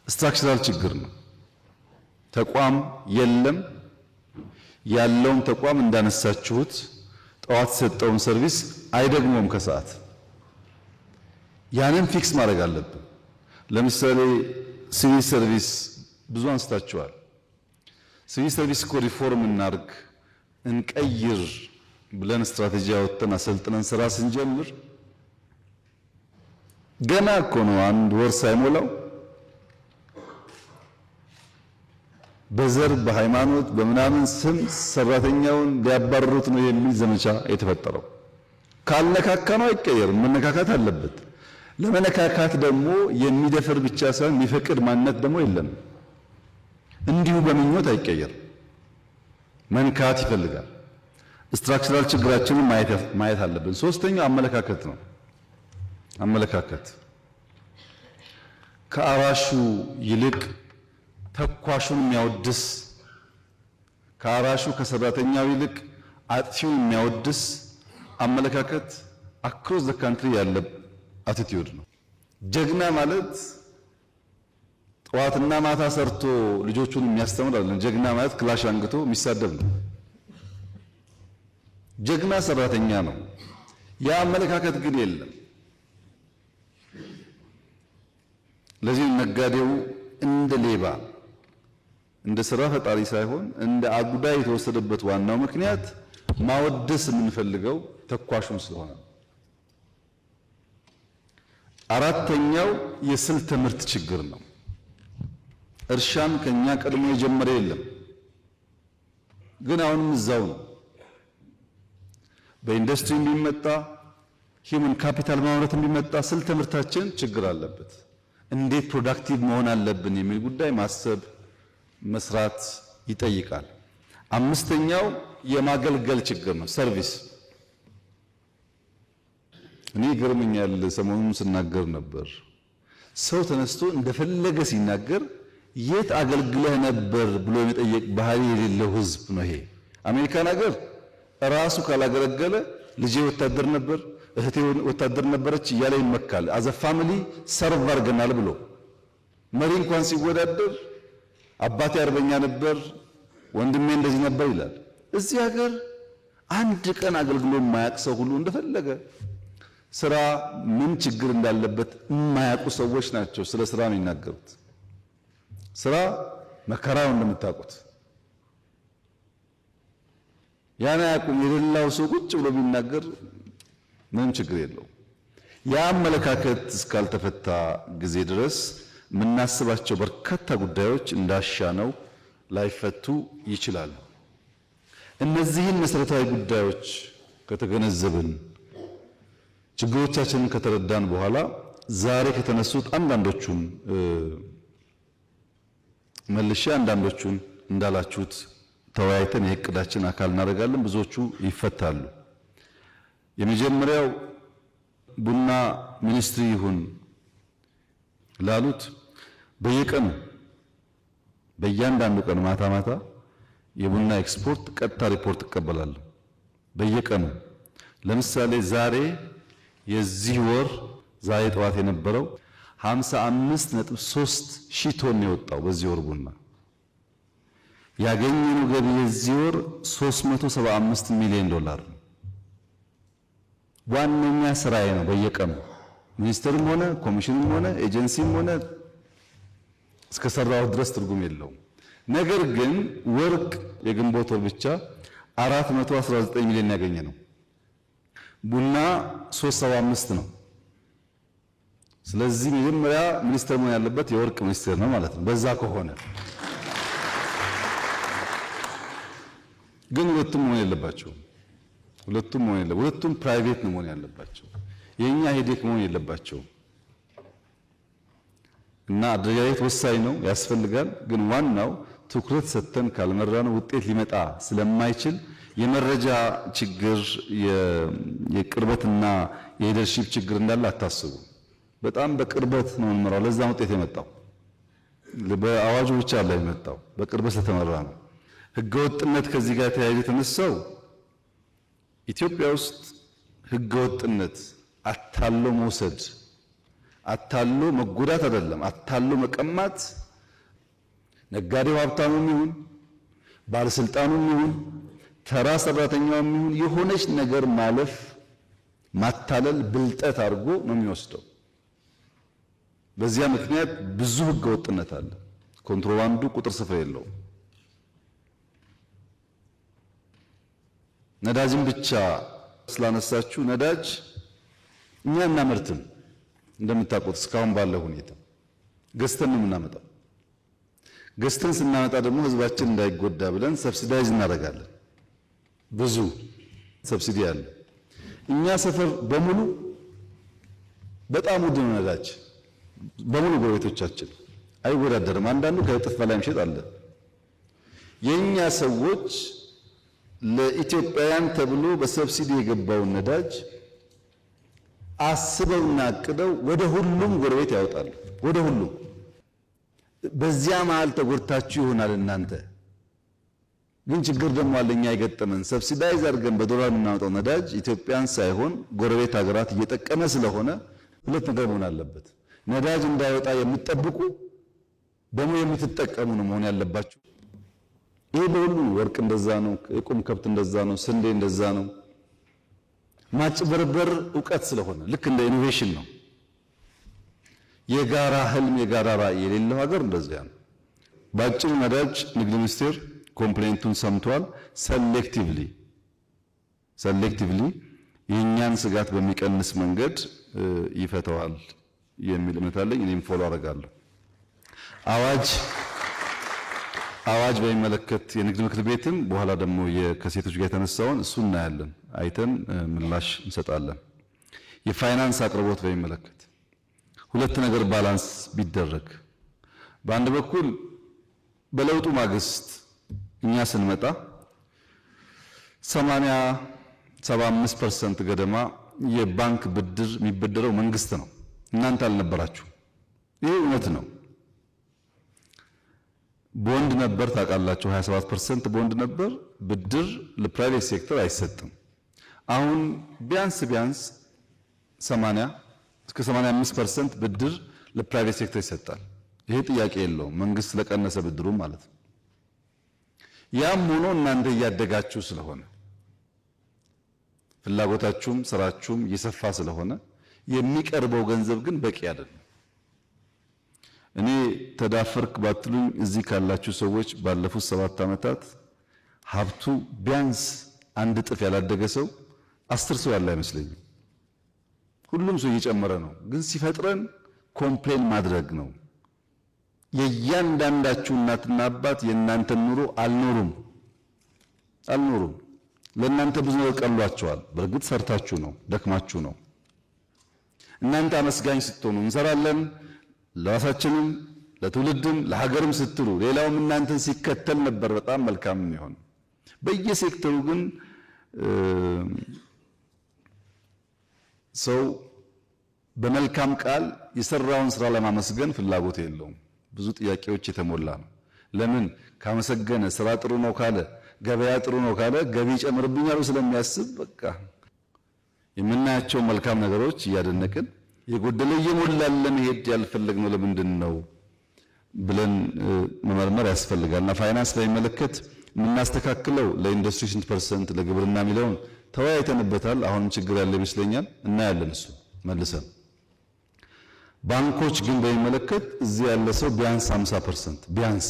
ስትራክቸራል ችግር ነው። ተቋም የለም። ያለውን ተቋም እንዳነሳችሁት ጠዋት የሰጠውን ሰርቪስ አይደግሞም ከሰዓት። ያንን ፊክስ ማድረግ አለብን። ለምሳሌ ሲቪል ሰርቪስ ብዙ አንስታችኋል። ሲቪል ሰርቪስ እኮ ሪፎርም እናርግ እንቀይር ብለን ስትራቴጂ አወጥተን አሰልጥነን ስራ ስንጀምር ገና እኮ ነው አንድ ወር ሳይሞላው በዘር በሃይማኖት በምናምን ስም ሰራተኛውን ሊያባርሩት ነው የሚል ዘመቻ የተፈጠረው። ካልነካካ ነው አይቀየርም፣ መነካካት አለበት። ለመነካካት ደግሞ የሚደፍር ብቻ ሳይሆን የሚፈቅድ ማንነት ደግሞ የለም። እንዲሁ በምኞት አይቀየርም፣ መንካት ይፈልጋል። ስትራክቸራል ችግራችንን ማየት አለብን። ሶስተኛው አመለካከት ነው። አመለካከት ከአራሹ ይልቅ ተኳሹን የሚያወድስ፣ ከአራሹ ከሰራተኛው ይልቅ አጥፊውን የሚያወድስ አመለካከት አክሮስ ዘ ካንትሪ ያለ አቲቲዩድ ነው። ጀግና ማለት ጠዋትና ማታ ሰርቶ ልጆቹን የሚያስተምር አይደለም። ጀግና ማለት ክላሽ አንግቶ የሚሳደብ ነው። ጀግና ሰራተኛ ነው። ያ አመለካከት ግን የለም። ለዚህ ነጋዴው እንደ ሌባ እንደ ስራ ፈጣሪ ሳይሆን እንደ አጉዳይ የተወሰደበት ዋናው ምክንያት ማወደስ የምንፈልገው ተኳሹን ስለሆነ። አራተኛው የስልት ትምህርት ችግር ነው። እርሻን ከኛ ቀድሞ የጀመረ የለም፣ ግን አሁንም እዛው ነው። በኢንዱስትሪ የሚመጣ ሂውመን ካፒታል ማምረት የሚመጣ ስልት ትምህርታችን ችግር አለበት። እንዴት ፕሮዳክቲቭ መሆን አለብን የሚል ጉዳይ ማሰብ መስራት ይጠይቃል። አምስተኛው የማገልገል ችግር ነው፣ ሰርቪስ። እኔ ይገርመኛል፣ ሰሞኑን ስናገር ነበር። ሰው ተነስቶ እንደፈለገ ሲናገር የት አገልግለህ ነበር ብሎ የመጠየቅ ባህሪ የሌለው ህዝብ ነው ይሄ። አሜሪካን ሀገር ራሱ ካላገለገለ ልጄ ወታደር ነበር፣ እህቴ ወታደር ነበረች እያለ ይመካል። አዘ ፋሚሊ ሰርቭ አድርገናል ብሎ መሪ እንኳን ሲወዳደር አባቴ አርበኛ ነበር፣ ወንድሜ እንደዚህ ነበር ይላል። እዚህ ሀገር አንድ ቀን አገልግሎ የማያውቅ ሰው ሁሉ እንደፈለገ ስራ ምን ችግር እንዳለበት የማያውቁ ሰዎች ናቸው ስለ ስራ የሚናገሩት። ስራ መከራው እንደምታውቁት ያን አያውቁም። የሌላው ሰው ቁጭ ብሎ ቢናገር ምንም ችግር የለውም። ያ አመለካከት እስካልተፈታ ጊዜ ድረስ የምናስባቸው በርካታ ጉዳዮች እንዳሻነው ላይፈቱ ይችላሉ። እነዚህን መሰረታዊ ጉዳዮች ከተገነዘብን ችግሮቻችንን ከተረዳን በኋላ ዛሬ ከተነሱት አንዳንዶቹን መልሼ አንዳንዶቹን እንዳላችሁት ተወያይተን የእቅዳችን አካል እናደርጋለን። ብዙዎቹ ይፈታሉ። የመጀመሪያው ቡና ሚኒስትሪ ይሁን ላሉት በየቀኑ በእያንዳንዱ ቀን ማታ ማታ የቡና ኤክስፖርት ቀጥታ ሪፖርት እቀበላለሁ። በየቀኑ ለምሳሌ ዛሬ የዚህ ወር ዛሬ ጠዋት የነበረው 55.3 ሺህ ቶን የወጣው በዚህ ወር ቡና ያገኘነው ገቢ የዚህ ወር 375 ሚሊዮን ዶላር ነው። ዋነኛ ስራዬ ነው። በየቀኑ ሚኒስትርም ሆነ ኮሚሽንም ሆነ ኤጀንሲም ሆነ እስከሰራው ድረስ ትርጉም የለውም። ነገር ግን ወርቅ የግንቦት ወር ብቻ 419 ሚሊዮን ያገኘ ነው። ቡና 375 ነው። ስለዚህ መጀመሪያ ሚኒስትር መሆን ያለበት የወርቅ ሚኒስትር ነው ማለት ነው። በዛ ከሆነ ግን ሁለቱም መሆን የለባቸው። ሁለቱም ፕራይቬት ነው መሆን ያለባቸው። የኛ ሄዴክ መሆን የለባቸው። እና አደረጃጀት ወሳኝ ነው፣ ያስፈልጋል። ግን ዋናው ትኩረት ሰጥተን ካልመራነው ውጤት ሊመጣ ስለማይችል የመረጃ ችግር የቅርበትና የሊደርሺፕ ችግር እንዳለ አታስቡ። በጣም በቅርበት ነው የምንመራው። ለዛ ውጤት የመጣው በአዋጁ ብቻ ላይ የመጣው በቅርበት ስለተመራ ነው። ህገወጥነት ከዚህ ጋር ተያይዞ የተነሳው ኢትዮጵያ ውስጥ ህገወጥነት፣ አታሎ መውሰድ፣ አታሎ መጎዳት አይደለም፣ አታሎ መቀማት ነጋዴው ሀብታሙም ይሁን ባለስልጣኑም ይሁን ተራ ሰራተኛውም ይሁን የሆነች ነገር ማለፍ ማታለል ብልጠት አድርጎ ነው የሚወስደው። በዚያ ምክንያት ብዙ ህገ ወጥነት አለ። ኮንትሮባንዱ ቁጥር ስፍር የለውም። ነዳጅን ብቻ ስላነሳችሁ ነዳጅ እኛ እናመርትም። እንደምታውቁት እስካሁን ባለው ሁኔታ ገዝተን ነው የምናመጣው። ገዝተን ስናመጣ ደግሞ ህዝባችን እንዳይጎዳ ብለን ሰብሲዳይዝ እናደርጋለን። ብዙ ሰብሲዲ አለ። እኛ ሰፈር በሙሉ በጣም ውድ ነው ነዳጅ። በሙሉ ጎረቤቶቻችን አይወዳደርም። አንዳንዱ ከእጥፍ በላይ ምሽጥ አለ። የኛ ሰዎች ለኢትዮጵያውያን ተብሎ በሰብሲዲ የገባውን ነዳጅ አስበውና አቅደው ወደ ሁሉም ጎረቤት ያወጣሉ። ወደ ሁሉም። በዚያ መሃል ተጎድታችሁ ይሆናል እናንተ። ግን ችግር ደግሞ አለኛ የገጠመን ሰብሲዳይዝ አድርገን በዶላር የምናወጣው ነዳጅ ኢትዮጵያን ሳይሆን ጎረቤት ሀገራት እየጠቀመ ስለሆነ ሁለት ነገር መሆን አለበት። ነዳጅ እንዳይወጣ የምትጠብቁ ደግሞ የምትጠቀሙ ነው መሆን ያለባችሁ። ይሄ በሁሉ ወርቅ እንደዛ ነው፣ የቁም ከብት እንደዛ ነው፣ ስንዴ እንደዛ ነው። ማጭበርበር ዕውቀት ስለሆነ ልክ እንደ ኢኖቬሽን ነው። የጋራ ህልም የጋራ ራዕይ የሌለው ሀገር እንደዚያ ነው። ባጭሩ ነዳጅ ንግድ ሚኒስቴር ኮምፕሌንቱን ሰምቷል። ሰሌክቲቭሊ የእኛን ስጋት በሚቀንስ መንገድ ይፈተዋል የሚል እምነት አለኝ። እኔም ፎሎ አደርጋለሁ። አዋጅ በሚመለከት የንግድ ምክር ቤትም በኋላ ደግሞ ከሴቶች ጋር የተነሳውን እሱ እናያለን፣ አይተን ምላሽ እንሰጣለን። የፋይናንስ አቅርቦት በሚመለከት ሁለት ነገር ባላንስ ቢደረግ፣ በአንድ በኩል በለውጡ ማግስት እኛ ስንመጣ 80-75% ገደማ የባንክ ብድር የሚበደረው መንግስት ነው። እናንተ አልነበራችሁ። ይሄ እውነት ነው። ቦንድ ነበር፣ ታውቃላችሁ። 27% ቦንድ ነበር። ብድር ለፕራይቬት ሴክተር አይሰጥም። አሁን ቢያንስ 80-85% ብድር ለፕራይቬት ሴክተር ይሰጣል። ይሄ ጥያቄ የለውም፣ መንግስት ስለቀነሰ ብድሩ ማለት ነው። ያም ሆኖ እናንተ እያደጋችሁ ስለሆነ ፍላጎታችሁም ስራችሁም እየሰፋ ስለሆነ የሚቀርበው ገንዘብ ግን በቂ አይደለም። እኔ ተዳፈርክ ባትሉኝ እዚህ ካላችሁ ሰዎች ባለፉት 7 ዓመታት ሀብቱ ቢያንስ አንድ እጥፍ ያላደገ ሰው 10 ሰው ያለ አይመስለኝም። ሁሉም ሰው እየጨመረ ነው። ግን ሲፈጥረን ኮምፕሌን ማድረግ ነው። የእያንዳንዳችሁ እናትና አባት የእናንተን ኑሮ አልኖሩም። ለእናንተ ብዙ ነገር ቀሏቸዋል። በእርግጥ ሰርታችሁ ነው፣ ደክማችሁ ነው። እናንተ አመስጋኝ ስትሆኑ እንሰራለን ለራሳችንም ለትውልድም ለሀገርም ስትሉ፣ ሌላውም እናንተን ሲከተል ነበር በጣም መልካም የሚሆን። በየሴክተሩ ግን ሰው በመልካም ቃል የሰራውን ስራ ለማመስገን ፍላጎት የለውም። ብዙ ጥያቄዎች የተሞላ ነው። ለምን ካመሰገነ ስራ ጥሩ ነው ካለ ገበያ ጥሩ ነው ካለ ገቢ ጨምርብኛል ስለሚያስብ በቃ የምናያቸው መልካም ነገሮች እያደነቅን የጎደለ እየሞላን ለመሄድ ያልፈለግነው ለምንድን ነው ብለን መመርመር ያስፈልጋልና ፋይናንስ በሚመለከት የምናስተካክለው ለኢንዱስትሪ ስንት ፐርሰንት ለግብርና የሚለውን ተወያይተንበታል። አሁንም ችግር ያለ ይመስለኛል፣ እናያለን እሱ መልሰን። ባንኮች ግን በሚመለከት እዚህ ያለ ሰው ቢያንስ 50% ቢያንስ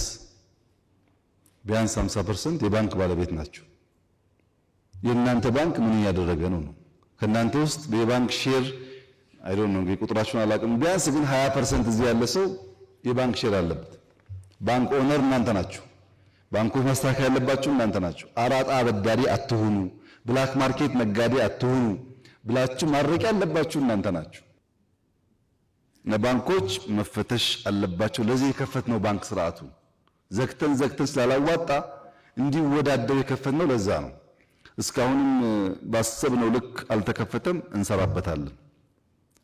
50% የባንክ ባለቤት ናቸው። የእናንተ ባንክ ምን እያደረገ ነው? ከእናንተ ውስጥ የባንክ ሼር አይዶን ነው እንግዲህ ቁጥራችሁን አላውቅም። ቢያንስ ግን 20% እዚህ ያለ ሰው የባንክ ሼር አለበት። ባንክ ኦነር እናንተ ናችሁ። ባንኮች ማስተካከል ያለባችሁ እናንተ ናችሁ። አራጣ አበዳሪ አትሁኑ፣ ብላክ ማርኬት ነጋዴ አትሁኑ ብላችሁ ማድረቅ ያለባችሁ እናንተ ናችሁ። ባንኮች መፈተሽ አለባቸው። ለዚህ የከፈትነው ባንክ ስርዓቱ ዘግተን ስላላዋጣ እንዲወዳደር የከፈትነው ለዛ ነው። እስካሁንም ባሰብነው ልክ አልተከፈተም፣ እንሰራበታለን።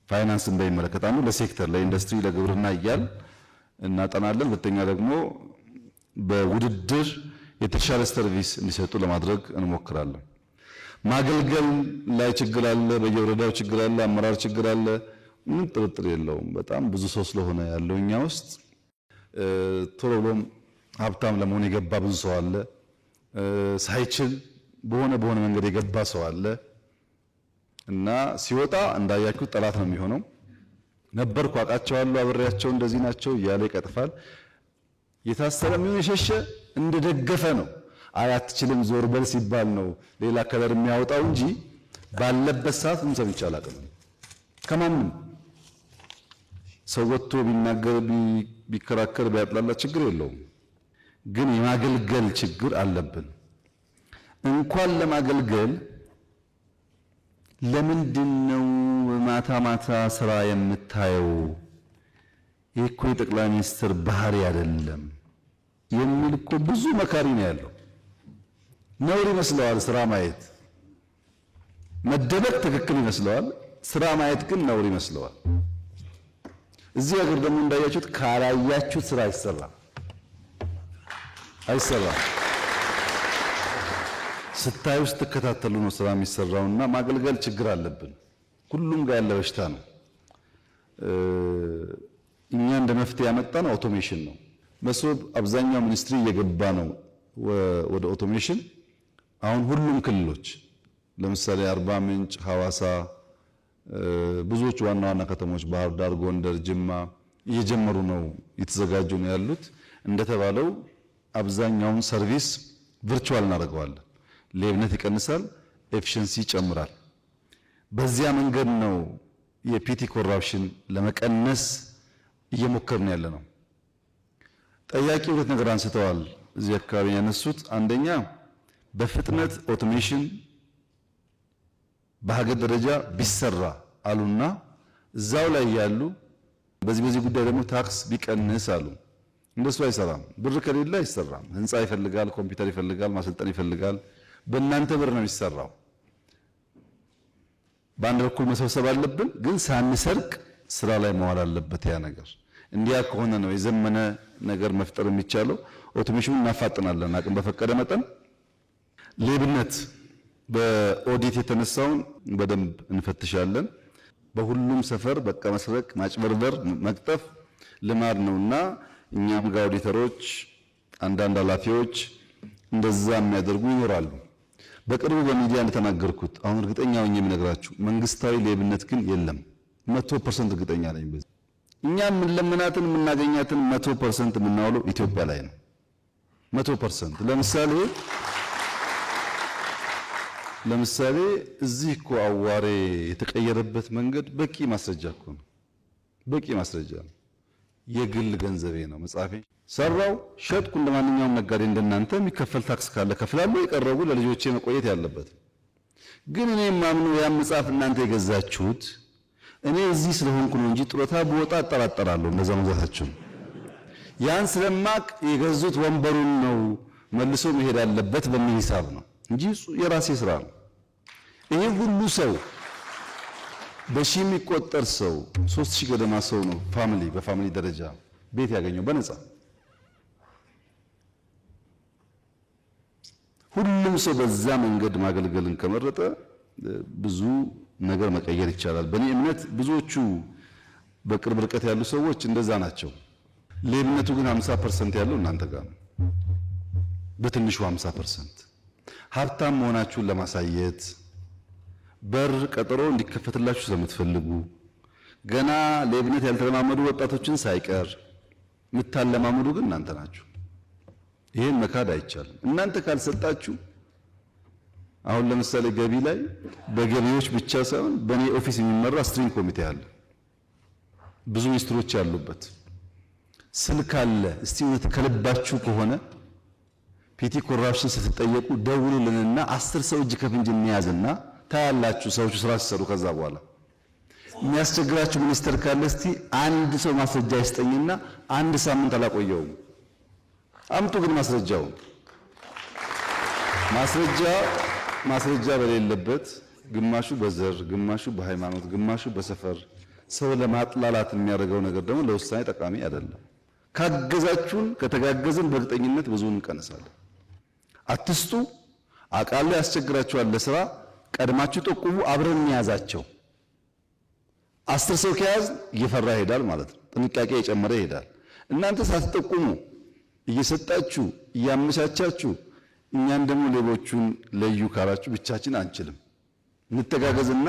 ፋይናንስን በሚመለከት አንዱ ለሴክተር ለኢንዱስትሪ ለግብርና እያል እናጠናለን። ሁለተኛ ደግሞ በውድድር የተሻለ ሰርቪስ እንዲሰጡ ለማድረግ እንሞክራለን። ማገልገል ላይ ችግር አለ፣ በየወረዳው ችግር አለ፣ አመራር ችግር አለ። ምን ጥርጥር የለውም። በጣም ብዙ ሰው ስለሆነ ያለው እኛ ውስጥ ቶሎ ብሎም ሀብታም ለመሆን የገባ ብዙ ሰው አለ። ሳይችል በሆነ መንገድ የገባ ሰው አለ እና ሲወጣ እንዳያችሁት ጠላት ነው የሚሆነው። ነበርኩ አውቃቸዋለሁ፣ አብሬያቸው እንደዚህ ናቸው እያለ ይቀጥፋል። የታሰረ የሚሆን የሸሸ እንደደገፈ ነው። አትችልም ዞር በል ሲባል ነው ሌላ ከለር የሚያወጣው እንጂ ባለበት ሰዓት ምን ሰምቼ አላውቅም። ከማንም ሰው ወጥቶ ቢናገር ቢከራከር ቢያጥላላ ችግር የለውም። ግን የማገልገል ችግር አለብን። እንኳን ለማገልገል ለምንድነው ማታ ማታ ስራ የምታየው? ይህ እኮ የጠቅላይ ሚኒስትር ባህሪ አይደለም የሚል እኮ ብዙ መካሪ ነው ያለው። ነውር ይመስለዋል ስራ ማየት፣ መደበቅ ትክክል ይመስለዋል፣ ስራ ማየት ግን ነውር ይመስለዋል። እዚህ ሀገር ደግሞ እንዳያችሁት ካላያችሁት ስራ አይሰራም። ስታዩ ስትከታተሉ ነው ስራ የሚሰራውና ማገልገል ችግር አለብን። ሁሉም ጋር ያለ በሽታ ነው። እኛ እንደ መፍትሄ ያመጣነው አውቶሜሽን ነው። መሶብ አብዛኛው ሚኒስትሪ እየገባ ነው ወደ አውቶሜሽን። አሁን ሁሉም ክልሎች ለምሳሌ አርባ ምንጭ፣ ሐዋሳ፣ ብዙዎች ዋና ዋና ከተሞች ባህር ዳር፣ ጎንደር፣ ጅማ እየጀመሩ ነው፣ እየተዘጋጁ ነው ያሉት። እንደተባለው አብዛኛውን ሰርቪስ ቨርቹዋል እናደርገዋለን። ሌብነት ይቀንሳል፣ ኤፊሽንሲ ይጨምራል። በዚያ መንገድ ነው የፒቲ ኮራፕሽን ለመቀነስ እየሞከርን ያለ ነው። ጠያቂ ሁለት ነገር አንስተዋል እዚህ አካባቢ ያነሱት። አንደኛ በፍጥነት ኦቶሜሽን በሀገር ደረጃ ቢሰራ አሉና እዛው ላይ ያሉ በዚህ ጉዳይ ደግሞ ታክስ ቢቀንስ አሉ። እንደሱ አይሰራም። ብር ከሌለ አይሰራም። ህንፃ ይፈልጋል፣ ኮምፒውተር ይፈልጋል፣ ማሰልጠን ይፈልጋል። በእናንተ ብር ነው የሚሰራው። በአንድ በኩል መሰብሰብ አለብን፣ ግን ሳንሰርቅ ስራ ላይ መዋል አለበት ያ ነገር። እንዲያ ከሆነ ነው የዘመነ ነገር መፍጠር የሚቻለው። ኦቶሜሽኑን እናፋጥናለን አቅም በፈቀደ መጠን። ሌብነት በኦዲት የተነሳውን በደንብ እንፈትሻለን። በሁሉም ሰፈር በቃ መስረቅ፣ ማጭበርበር፣ መቅጠፍ ልማድ ነውና እኛም ጋር ኦዲተሮች፣ አንዳንድ ኃላፊዎች እንደዛ የሚያደርጉ ይኖራሉ። በቅርቡ በሚዲያ እንደተናገርኩት አሁን እርግጠኛ ሆኜ የምነግራችሁ መንግስታዊ ሌብነት ግን የለም። 100% እርግጠኛ ነኝ። በዚህ እኛ የምንለምናትን የምናገኛትን 100% የምናውለው ኢትዮጵያ ላይ ነው። 100%። ለምሳሌ እዚህ እኮ አዋሬ የተቀየረበት መንገድ በቂ ማስረጃ እኮ ነው። በቂ ማስረጃ ነው። የግል ገንዘቤ ነው። መጻፌ ሰራው፣ ሸጥኩ። እንደማንኛውም ነጋዴ እንደናንተ የሚከፈል ታክስ ካለ ከፍላለሁ። የቀረቡ ለልጆቼ መቆየት ያለበት ግን እኔ ማምነው ያ መጽሐፍ እናንተ የገዛችሁት እኔ እዚህ ስለሆንኩ ነው እንጂ ጡረታ ብወጣ አጠራጠራለሁ እንደዛ መግዛታችሁ። ያን ስለማቅ የገዙት ወንበሩን ነው መልሶ መሄድ አለበት በሚል ሂሳብ ነው እንጂ የራሴ ስራ ነው። ይሄ ሁሉ ሰው በሺህ የሚቆጠር ሰው 3000 ገደማ ሰው ነው በፋሚሊ ደረጃ ቤት ያገኘው በነፃ። ሁሉም ሰው በዛ መንገድ ማገልገልን ከመረጠ ብዙ ነገር መቀየር ይቻላል። በእኔ እምነት ብዙዎቹ በቅርብ ርቀት ያሉ ሰዎች እንደዛ ናቸው። ሌብነቱ ግን 50% ያለው እናንተ ጋር ነው። በትንሹ 50% ሀብታም መሆናችሁን ለማሳየት በር ቀጠሮ እንዲከፈትላችሁ ስለምትፈልጉ ገና ሌብነት ያልተለማመዱ ወጣቶችን ሳይቀር የምታለማመዱ ግን እናንተ ናችሁ። ይሄን መካድ አይቻልም። እናንተ ካልሰጣችሁ አሁን ለምሳሌ ገቢ ላይ በገቢዎች ብቻ ሳይሆን በእኔ ኦፊስ የሚመራ ስትሪንግ ኮሚቴ አለ። ብዙ ሚኒስትሮች ያሉበት ስልክ አለ። እስቲ እውነት ከልባችሁ ከሆነ ፒቲ ኮራፕሽን ስትጠየቁ ደውሉልንና 10 ሰው እጅ ከፍንጅ እንያዝና ታያላችሁ ሰዎቹ ስራ ሲሰሩ። ከዛ በኋላ የሚያስቸግራችሁ ሚኒስተር ካለ እስቲ አንድ ሰው ማስረጃ ይስጠኝና አንድ ሳምንት አላቆየውም። አምጡ ግን ማስረጃ በሌለበት ግማሹ በዘር ግማሹ በሃይማኖት ግማሹ በሰፈር ሰው ለማጥላላት የሚያደርገው ነገር ደግሞ ለውሳኔ ጠቃሚ አይደለም። ካገዛችሁን ከተጋገዝን በእርግጠኝነት ብዙውን እንቀንሳለን። አትስጡ። አቃሉ ያስቸግራችኋል ለስራ ቀድማችሁ ጠቁሙ። አብረን እንያዛቸው። 10 ሰው ከያዝ እየፈራ ይሄዳል ማለት ነው። ጥንቃቄ የጨመረ ይሄዳል። እናንተ ሳትጠቁሙ እየሰጣችሁ እያመቻቻችሁ እኛን ደግሞ ሌቦቹን ለዩ ካላችሁ ብቻችን አንችልም። እንተጋገዝና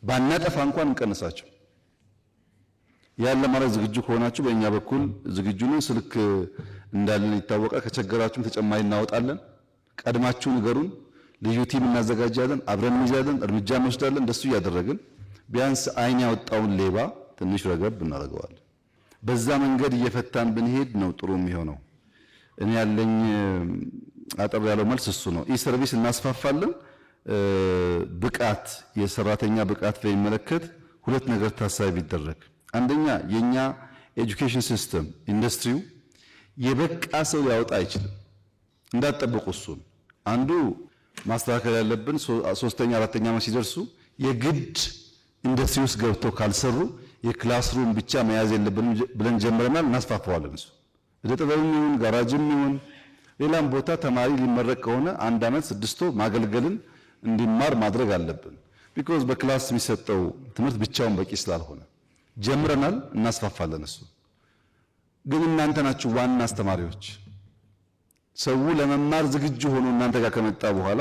ባናጠፋ እንኳን እንቀንሳቸው። ያለ ማለት ዝግጁ ከሆናችሁ በእኛ በኩል ዝግጁ ነው። ስልክ እንዳለን ይታወቃል። ከቸገራችሁም ተጨማሪ እናወጣለን። ቀድማችሁ ንገሩን። ልዩ ቲም እናዘጋጃለን፣ አብረን እንይዛለን፣ እርምጃ እንወስዳለን። እንደሱ እያደረግን ቢያንስ አይን ያወጣውን ሌባ ትንሽ ረገብ እናደርገዋለን። በዛ መንገድ እየፈታን ብንሄድ ነው ጥሩ የሚሆነው። እኔ ያለኝ አጠር ያለው መልስ እሱ ነው። ኢ-ሰርቪስ እናስፋፋለን። ብቃት የሰራተኛ ብቃት በሚመለከት ሁለት ነገር ታሳቢ ቢደረግ፣ አንደኛ የኛ ኤጁኬሽን ሲስተም ኢንዱስትሪው የበቃ ሰው ሊያወጣ አይችልም። እንዳትጠብቁ እሱን አንዱ ማስተካከል ያለብን ሶስተኛ አራተኛ ዓመት ሲደርሱ የግድ ኢንዱስትሪ ውስጥ ገብተው ካልሰሩ የክላስሩም ብቻ መያዝ የለብንም ብለን ጀምረናል። እናስፋፋዋለን። እሱ እደ ጥበብም ይሁን ጋራጅም ይሁን ሌላም ቦታ ተማሪ ሊመረቅ ከሆነ 1 ዓመት 6 ወር ማገልገልን እንዲማር ማድረግ አለብን። ቢኮዝ በክላስ የሚሰጠው ትምህርት ብቻውን በቂ ስላልሆነ ጀምረናል፣ እናስፋፋለን። እሱ ግን እናንተ ናችሁ ዋና አስተማሪዎች። ሰው ለመማር ዝግጁ ሆኖ እናንተ ጋር ከመጣ በኋላ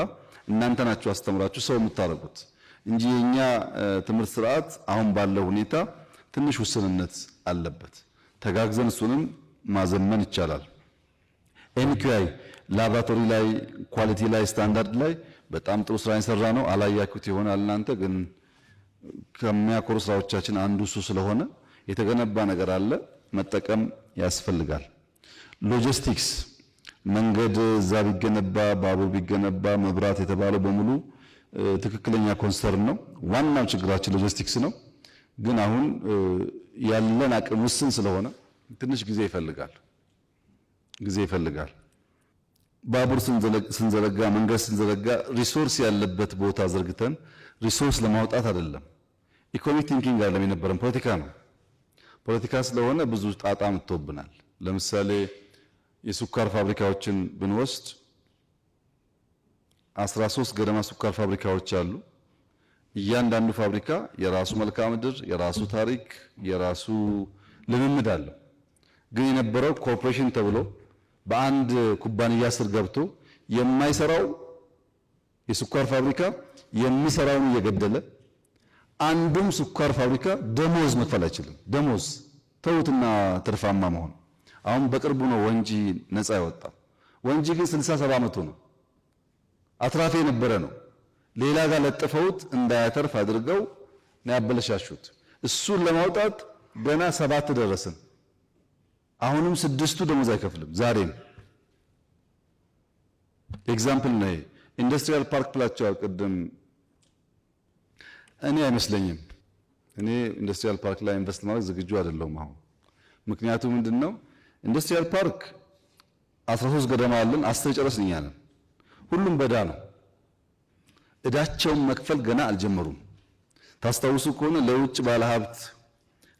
እናንተ ናችሁ አስተምራችሁ ሰው የምታረጉት እንጂ የኛ ትምህርት ስርዓት አሁን ባለው ሁኔታ ትንሽ ውስንነት አለበት። ተጋግዘን እሱንም ማዘመን ይቻላል። ኤንኪዩአይ ላቦራቶሪ ላይ ኳሊቲ ላይ ስታንዳርድ ላይ በጣም ጥሩ ስራ የሰራ ነው። አላያችሁት ይሆናል እናንተ ግን ከሚያኮሩ ስራዎቻችን አንዱ እሱ ስለሆነ የተገነባ ነገር አለ፣ መጠቀም ያስፈልጋል። ሎጂስቲክስ መንገድ እዛ ቢገነባ ባቡር ቢገነባ መብራት የተባለው በሙሉ ትክክለኛ ኮንሰርን ነው። ዋናው ችግራችን ሎጂስቲክስ ነው። ግን አሁን ያለን አቅም ውስን ስለሆነ ትንሽ ጊዜ ይፈልጋል። ባቡር ስንዘረጋ መንገድ ስንዘረጋ ሪሶርስ ያለበት ቦታ ዘርግተን ሪሶርስ ለማውጣት አይደለም። ኢኮኖሚክ ቲንኪንግ አይደለም የነበረን ፖለቲካ ነው። ፖለቲካ ስለሆነ ብዙ ጣጣ መጥቶብናል። ለምሳሌ የስኳር ፋብሪካዎችን ብንወስድ 13 ገደማ ስኳር ፋብሪካዎች አሉ። እያንዳንዱ ፋብሪካ የራሱ መልክዓ ምድር፣ የራሱ ታሪክ፣ የራሱ ልምምድ አለው። ግን የነበረው ኮርፖሬሽን ተብሎ በአንድ ኩባንያ ስር ገብቶ የማይሰራው የስኳር ፋብሪካ የሚሰራውን እየገደለ አንዱም ስኳር ፋብሪካ ደሞዝ መክፈል አይችልም። ደሞዝ ተውትና ትርፋማ መሆን። አሁን በቅርቡ ነው ወንጂ ነፃ ያወጣው። ወንጂ ግን 67 ዓመቱ ነው። አትራፊ የነበረ ነው። ሌላ ጋር ለጥፈውት እንዳያተርፍ አድርገው ነው ያበለሻሹት። እሱን ለማውጣት ገና 7 ደረስን። አሁንም 6ቱ ደሞዝ አይከፍልም። ዛሬም ኤግዛምፕል ነው። ኢንዱስትሪያል ፓርክ ብላችኋል ቅድም። እኔ አይመስለኝም። እኔ ኢንዱስትሪያል ፓርክ ላይ ኢንቨስት ማድረግ ዝግጁ አይደለሁም አሁን። ምክንያቱም ምንድነው ኢንዱስትሪያል ፓርክ 13 ገደማ አለን፣ 10 ጨረስን እኛ ነን። ሁሉም በዳ ነው። እዳቸውን መክፈል ገና አልጀመሩም። ታስታውሱ ከሆነ ለውጭ ባለሀብት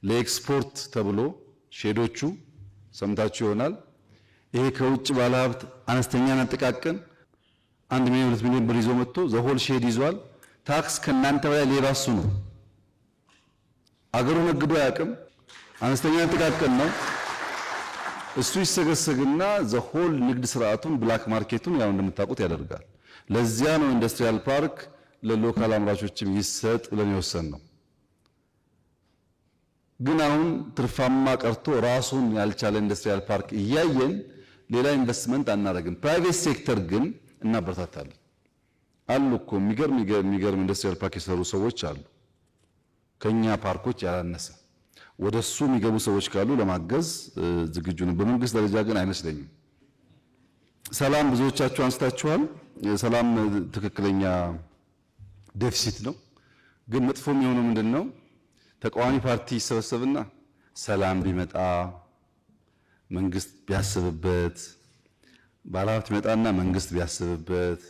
ለኤክስፖርት ተብሎ ሼዶቹ ሰምታችሁ ይሆናል። ይሄ ከውጭ ባለሀብት አነስተኛና ጥቃቅን 1 ሚሊዮን 2 ሚሊዮን ብር ይዞ መጥቶ ዘሆል ሼድ ይዟል። ታክስ ከናንተ በላይ ሌባ እሱ ነው። አገሩ ነግዶ አያውቅም። አነስተኛ ጥቃቅን ነው። እሱ ይሰገሰግና ዘሆል ንግድ ስርዓቱን ብላክ ማርኬቱን ያው እንደምታውቁት ያደርጋል። ለዚያ ነው ኢንዱስትሪያል ፓርክ ለሎካል አምራቾችም ይሰጥ ብለን የወሰንነው። ግን አሁን ትርፋማ ቀርቶ ራሱን ያልቻለ ኢንዱስትሪያል ፓርክ እያየን ሌላ ኢንቨስትመንት አናደርግም። ፕራይቬት ሴክተር ግን እናበረታታለን። አሉ እኮ የሚገርም ኢንዱስትሪያል ፓርክ የሰሩ ሰዎች አሉ፣ ከኛ ፓርኮች ያላነሰ። ወደሱ የሚገቡ ሰዎች ካሉ ለማገዝ ዝግጁ ነው። በመንግስት ደረጃ ግን አይመስለኝም። ሰላም ብዙዎቻችሁ አንስታችኋል። ሰላም ትክክለኛ ዴፊሲት ነው። ግን መጥፎ የሚሆነው ምንድነው? ተቃዋሚ ፓርቲ ይሰበሰብና ሰላም ቢመጣ መንግስት ቢያስብበት፣ ባለሀብት ቢመጣና መንግስት ቢያስብበት፣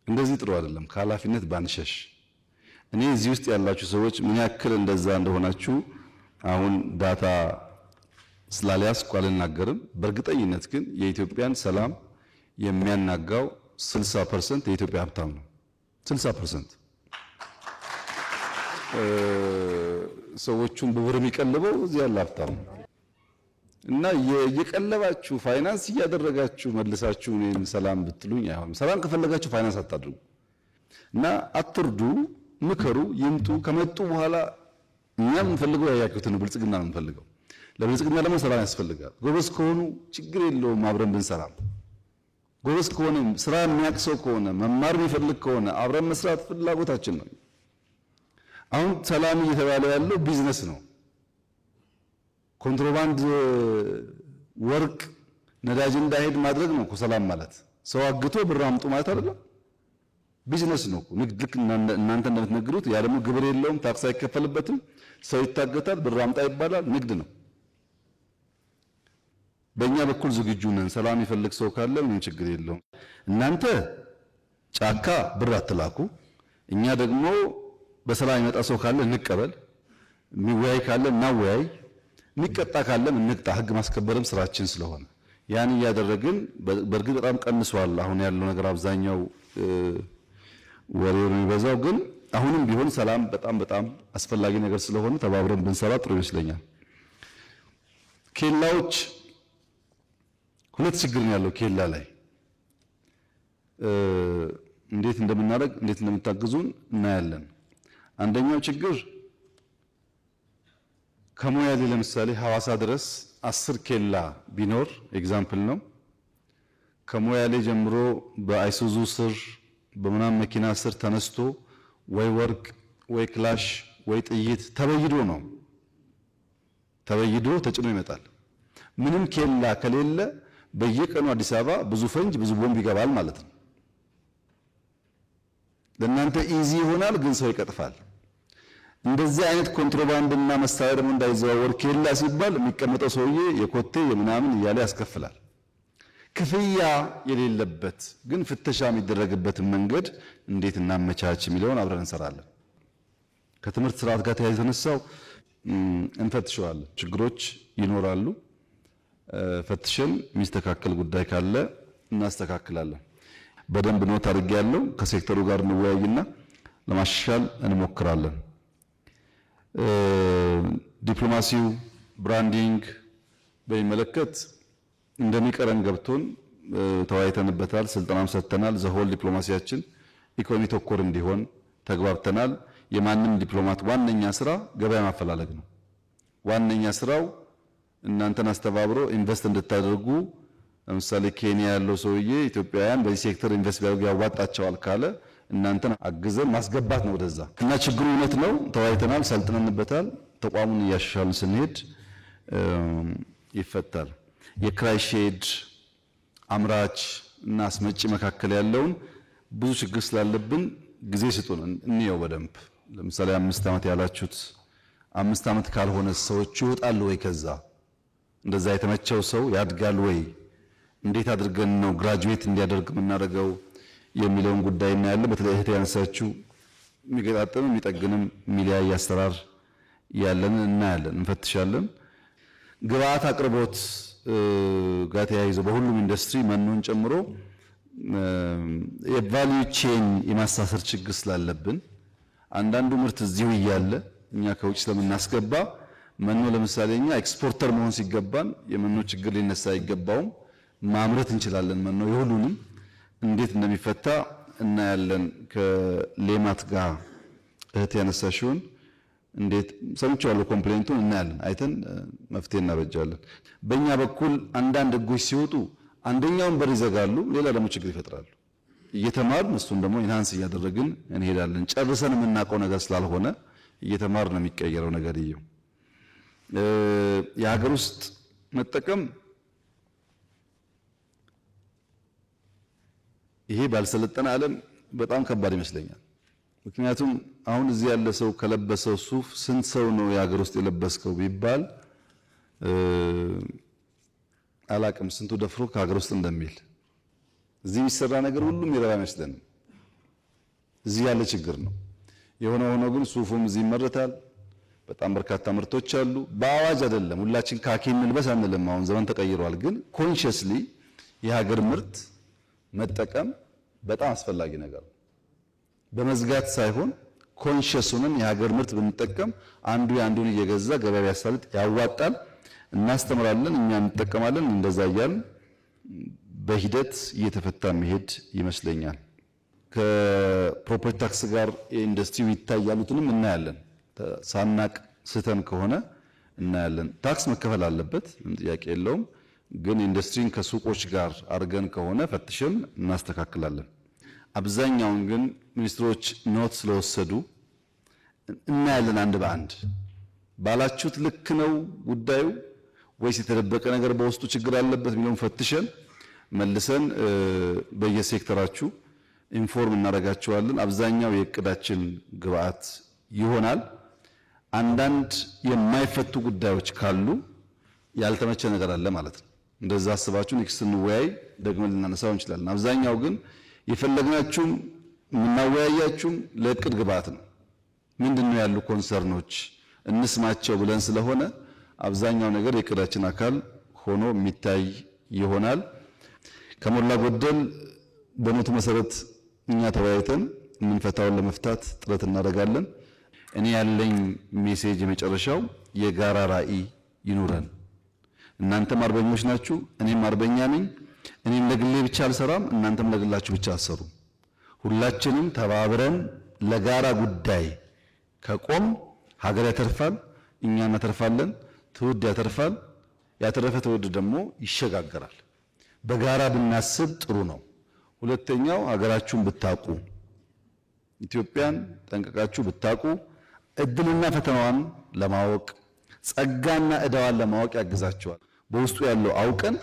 እንደዚህ ጥሩ አይደለም። ከኃላፊነት ባንሸሽ። እኔ እዚህ ውስጥ ያላችሁ ሰዎች ምን ያክል እንደዛ እንደሆናችሁ አሁን ዳታ ስላልያዝኩ አልናገርም። በእርግጠኝነት ግን የኢትዮጵያን ሰላም የሚያናጋው 60% የኢትዮጵያ ሀብታም ነው። 60% ሰዎቹን በብር የሚቀልበው እዚህ ያለ ሀብታም እና የቀለባችሁ ፋይናንስ እያደረጋችሁ መልሳችሁ እኔን ሰላም ብትሉኝ አይሆንም። ሰላም ከፈለጋችሁ ፋይናንስ አታድርጉ እና አትርዱ፣ ምከሩ፣ ይምጡ። ከመጡ በኋላ እኛ የምንፈልገው ያያችሁትን ብልጽግና ነው የምንፈልገው። ለብልጽግና ደግሞ ሰላም ያስፈልጋል። ጎበዝ ከሆኑ ችግር የለውም አብረን ብንሰራም። ጎበዝ ከሆነ ስራ የሚያቅሰው ከሆነ መማር የሚፈልግ ከሆነ አብረን መስራት ፍላጎታችን ነው። አሁን ሰላም እየተባለ ያለው ቢዝነስ ነው። ኮንትሮባንድ ወርቅ፣ ነዳጅ እንዳይሄድ ማድረግ ነው እኮ ሰላም ማለት። ሰው አግቶ ብር አምጡ ማለት አይደለም። ቢዝነስ ነው እኮ ንግድ። ልክ እናንተ እንደምትነግዱት ያ ደግሞ ግብር የለውም፣ ታክስ አይከፈልበትም። ሰው ይታገታል፣ ብር አምጣ ይባላል። ንግድ ነው። በእኛ በኩል ዝግጁ ነን። ሰላም ይፈልግ ሰው ካለ ምንም ችግር የለውም። እናንተ ጫካ ብር አትላኩ፣ እኛ ደግሞ በሰላም ይመጣ ሰው ካለ እንቀበል፣ የሚወያይ ካለ እናወያይ፣ የሚቀጣ ካለም እንቅጣ። ህግ ማስከበርም ስራችን ስለሆነ ያን እያደረግን በእርግጥ በጣም ቀንሷል አሁን ያለው ነገር። አብዛኛው ወሬው የሚበዛው ግን አሁንም ቢሆን ሰላም በጣም በጣም አስፈላጊ ነገር ስለሆነ ተባብረን ብንሰራ ጥሩ ይመስለኛል። ኬላዎች ሁለት ችግር ነው ያለው ኬላ ላይ እንዴት እንደምናደርግ እንዴት እንደምታግዙን እናያለን። አንደኛው ችግር ከሞያሌ ለምሳሌ ሐዋሳ ድረስ 10 ኬላ ቢኖር ኤግዛምፕል ነው። ከሞያሌ ጀምሮ በአይሱዙ ስር በምናም መኪና ስር ተነስቶ ወይ ወርቅ ወይ ክላሽ ወይ ጥይት ተበይዶ ነው ተበይዶ ተጭኖ ይመጣል። ምንም ኬላ ከሌለ በየቀኑ አዲስ አበባ ብዙ ፈንጅ ብዙ ቦምብ ይገባል ማለት ነው። ለእናንተ ኢዚ ይሆናል፣ ግን ሰው ይቀጥፋል። እንደዚህ አይነት ኮንትሮባንድና መሳሪያ ደግሞ እንዳይዘዋወር ኬላ ሲባል የሚቀመጠው ሰውዬ የኮቴ የምናምን እያለ ያስከፍላል። ክፍያ የሌለበት ግን ፍተሻ የሚደረግበትን መንገድ እንዴት እናመቻች የሚለውን አብረን እንሰራለን። ከትምህርት ስርዓት ጋር ተያይዞ ተነሳው እንፈትሸዋለን። ችግሮች ይኖራሉ፣ ፈትሸን የሚስተካከል ጉዳይ ካለ እናስተካክላለን። በደንብ ኖት አድርጌያለሁ። ከሴክተሩ ጋር እንወያይና ለማሻሻል እንሞክራለን። ዲፕሎማሲው ብራንዲንግ በሚመለከት እንደሚቀረን ገብቶን ተወያይተንበታል፣ ስልጠናም ሰጥተናል። ዘሆል ዲፕሎማሲያችን ኢኮኖሚ ተኮር እንዲሆን ተግባብተናል። የማንም ዲፕሎማት ዋነኛ ስራ ገበያ ማፈላለግ ነው። ዋነኛ ስራው እናንተን አስተባብሮ ኢንቨስት እንድታደርጉ። ለምሳሌ ኬንያ ያለው ሰውዬ ኢትዮጵያውያን በዚህ ሴክተር ኢንቨስት ቢያደርጉ ያዋጣቸዋል ካለ እናንተን አግዘን ማስገባት ነው ወደዛ። እና ችግሩ እውነት ነው፣ ተወያይተናል፣ ሰልጥነንበታል። ተቋሙን እያሻሻልን ስንሄድ ይፈታል። የክራይ ሼድ አምራች እና አስመጪ መካከል ያለውን ብዙ ችግር ስላለብን ጊዜ ስጡን እንየው በደንብ። ለምሳሌ 5 ዓመት ያላችሁት 5 ዓመት ካልሆነ ሰዎች ይወጣሉ ወይ? ከዛ እንደዛ የተመቸው ሰው ያድጋል ወይ? እንዴት አድርገን ነው ግራጁዌት እንዲያደርግ የምናደርገው የሚለውን ጉዳይ እናያለን። በተለይ እህት ያነሳችው የሚገጣጠም የሚጠግንም የሚለያይ አሰራር ያለን እናያለን፣ እንፈትሻለን። ግብአት አቅርቦት ጋር ተያይዞ በሁሉም ኢንዱስትሪ መኖን ጨምሮ የቫልዩ ቼን የማሳሰር ችግር ስላለብን አንዳንዱ ምርት እዚሁ እያለ እኛ ከውጭ ስለምናስገባ መኖ ለምሳሌ እኛ ኤክስፖርተር መሆን ሲገባን የመኖ ችግር ሊነሳ አይገባውም። ማምረት እንችላለን። መኖ የሁሉንም እንዴት እንደሚፈታ እናያለን። ከሌማት ጋር እህት ያነሳሽውን እንዴት ሰምቻለሁ፣ ኮምፕሌንቱን እናያለን። አይተን መፍትሄ እናበጃለን። በእኛ በኩል አንዳንድ ህጎች ሲወጡ አንደኛውን በር ይዘጋሉ፣ ሌላ ደግሞ ችግር ይፈጥራሉ። እየተማርን እሱን ደግሞ ኢንሃንስ እያደረግን እንሄዳለን። ጨርሰን የምናውቀው ነገር ስላልሆነ እየተማርን ነው የሚቀየረው ነገር። የሀገር ውስጥ መጠቀም ይሄ ባልሰለጠነ ዓለም በጣም ከባድ ይመስለኛል። ምክንያቱም አሁን እዚህ ያለ ሰው ከለበሰው ሱፍ ስንት ሰው ነው የሀገር ውስጥ የለበስከው ቢባል አላቅም ስንቱ ደፍሮ ከሀገር ውስጥ እንደሚል። እዚህ የሚሰራ ነገር ሁሉም ይረባ አይመስለንም። እዚህ ያለ ችግር ነው። የሆነ ሆኖ ግን ሱፉም እዚህ ይመረታል። በጣም በርካታ ምርቶች አሉ። በአዋጅ አይደለም ሁላችን ካኪ እንልበስ አንልም። አሁን ዘመን ተቀይሯል። ግን ኮንሺየስሊ የሀገር ምርት መጠቀም በጣም አስፈላጊ ነገር ነው። በመዝጋት ሳይሆን ኮንሽስ ሆነን የሀገር ምርት ብንጠቀም አንዱ የአንዱን እየገዛ ገበያ ቢያሳልጥ ያዋጣል። እናስተምራለን፣ እኛ እንጠቀማለን። እንደዛ እያልን በሂደት እየተፈታ መሄድ ይመስለኛል። ከፕሮፐርቲ ታክስ ጋር የኢንዱስትሪው ይታያሉትንም እናያለን። ሳናቅ ስተን ከሆነ እናያለን። ታክስ መከፈል አለበት፣ ምንም ጥያቄ የለውም። ግን ኢንዱስትሪን ከሱቆች ጋር አድርገን ከሆነ ፈትሸን እናስተካክላለን። አብዛኛውን ግን ሚኒስትሮች ኖት ስለወሰዱ እናያለን። አንድ በአንድ ባላችሁት ልክ ነው ጉዳዩ ወይስ የተደበቀ ነገር በውስጡ ችግር አለበት የሚለውን ፈትሸን መልሰን በየሴክተራችሁ ኢንፎርም እናደርጋችኋለን። አብዛኛው የእቅዳችን ግብአት ይሆናል። አንዳንድ የማይፈቱ ጉዳዮች ካሉ ያልተመቸ ነገር አለ ማለት ነው። እንደዛ አስባችሁ ኔክስት እንወያይ ደግመን ልናነሳው እንችላለን። አብዛኛው ግን የፈለግናችሁም የምናወያያችሁም ለእቅድ ግብአት ነው። ምንድነው ያሉ ኮንሰርኖች እንስማቸው ብለን ስለሆነ አብዛኛው ነገር የእቅዳችን አካል ሆኖ የሚታይ ይሆናል። ከሞላ ጎደል በኖቱ መሰረት እኛ ተወያይተን የምንፈታውን ለመፍታት ጥረት እናደርጋለን። እኔ ያለኝ ሜሴጅ የመጨረሻው የጋራ ራዕይ ይኑረን። እናንተም አርበኞች ናችሁ፣ እኔም አርበኛ ነኝ። እኔም ለግሌ ብቻ አልሰራም፣ እናንተም ለግላችሁ ብቻ አሰሩ። ሁላችንም ተባብረን ለጋራ ጉዳይ ከቆም ሀገር ያተርፋል፣ እኛ እናተርፋለን፣ ትውልድ ያተርፋል። ያተረፈ ትውልድ ደግሞ ይሸጋገራል። በጋራ ብናስብ ጥሩ ነው። ሁለተኛው ሀገራችሁን ብታቁ፣ ኢትዮጵያን ጠንቀቃችሁ ብታቁ እድልና ፈተናዋን ለማወቅ ጸጋና ዕዳዋን ለማወቅ ያግዛቸዋል። በውስጡ ያለው አውቀን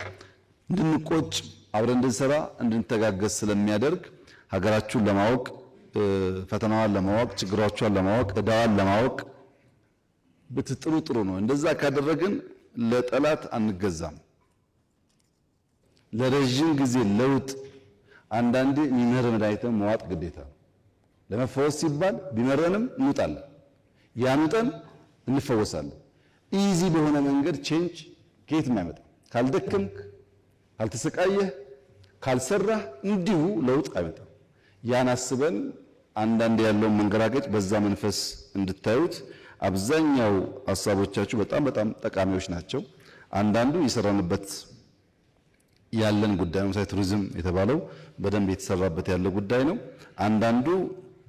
እንድንቆጭ አብረን እንድንሰራ እንድንተጋገዝ ስለሚያደርግ ሀገራችሁን ለማወቅ ፈተናዋን ለማወቅ ችግሮቿን ለማወቅ ዕዳዋን ለማወቅ ብትጥሩ ጥሩ ነው። እንደዛ ካደረግን ለጠላት አንገዛም። ለረጅም ጊዜ ለውጥ አንዳንዴ የሚመር መድኃኒትን መዋጥ ግዴታ ነው። ለመፈወስ ሲባል ቢመረንም እንውጣለን፣ ያኑጠን እንፈወሳለን። ኢዚ በሆነ መንገድ ቼንጅ ከየት የማይመጣ ካልደከምክ፣ ካልተሰቃየህ፣ ካልሰራህ እንዲሁ ለውጥ አይመጣም። ያን አስበን አንዳንድ ያለውን መንገራገጭ በዛ መንፈስ እንድታዩት። አብዛኛው ሀሳቦቻችሁ በጣም ጠቃሚዎች ናቸው። አንዳንዱ የሰራንበት ያለን ጉዳይ ነው። ለምሳሌ ቱሪዝም የተባለው በደንብ የተሰራበት ያለ ጉዳይ ነው። አንዳንዱ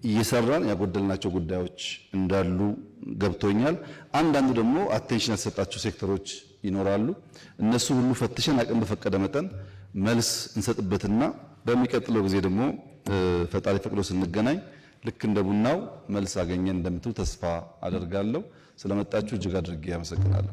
እየሰራን ያጎደልናቸው ጉዳዮች እንዳሉ ገብቶኛል። አንዳንዱ ደግሞ አቴንሽን ያልተሰጣቸው ሴክተሮች ይኖራሉ። እነሱ ሁሉ ፈትሸን አቅም በፈቀደ መጠን መልስ እንሰጥበትና በሚቀጥለው ጊዜ ደግሞ ፈጣሪ ፈቅዶ ስንገናኝ ልክ እንደ ቡናው መልስ አገኘን እንደምትሉ ተስፋ አደርጋለሁ። ስለመጣችሁ እጅግ አድርጌ አመሰግናለሁ።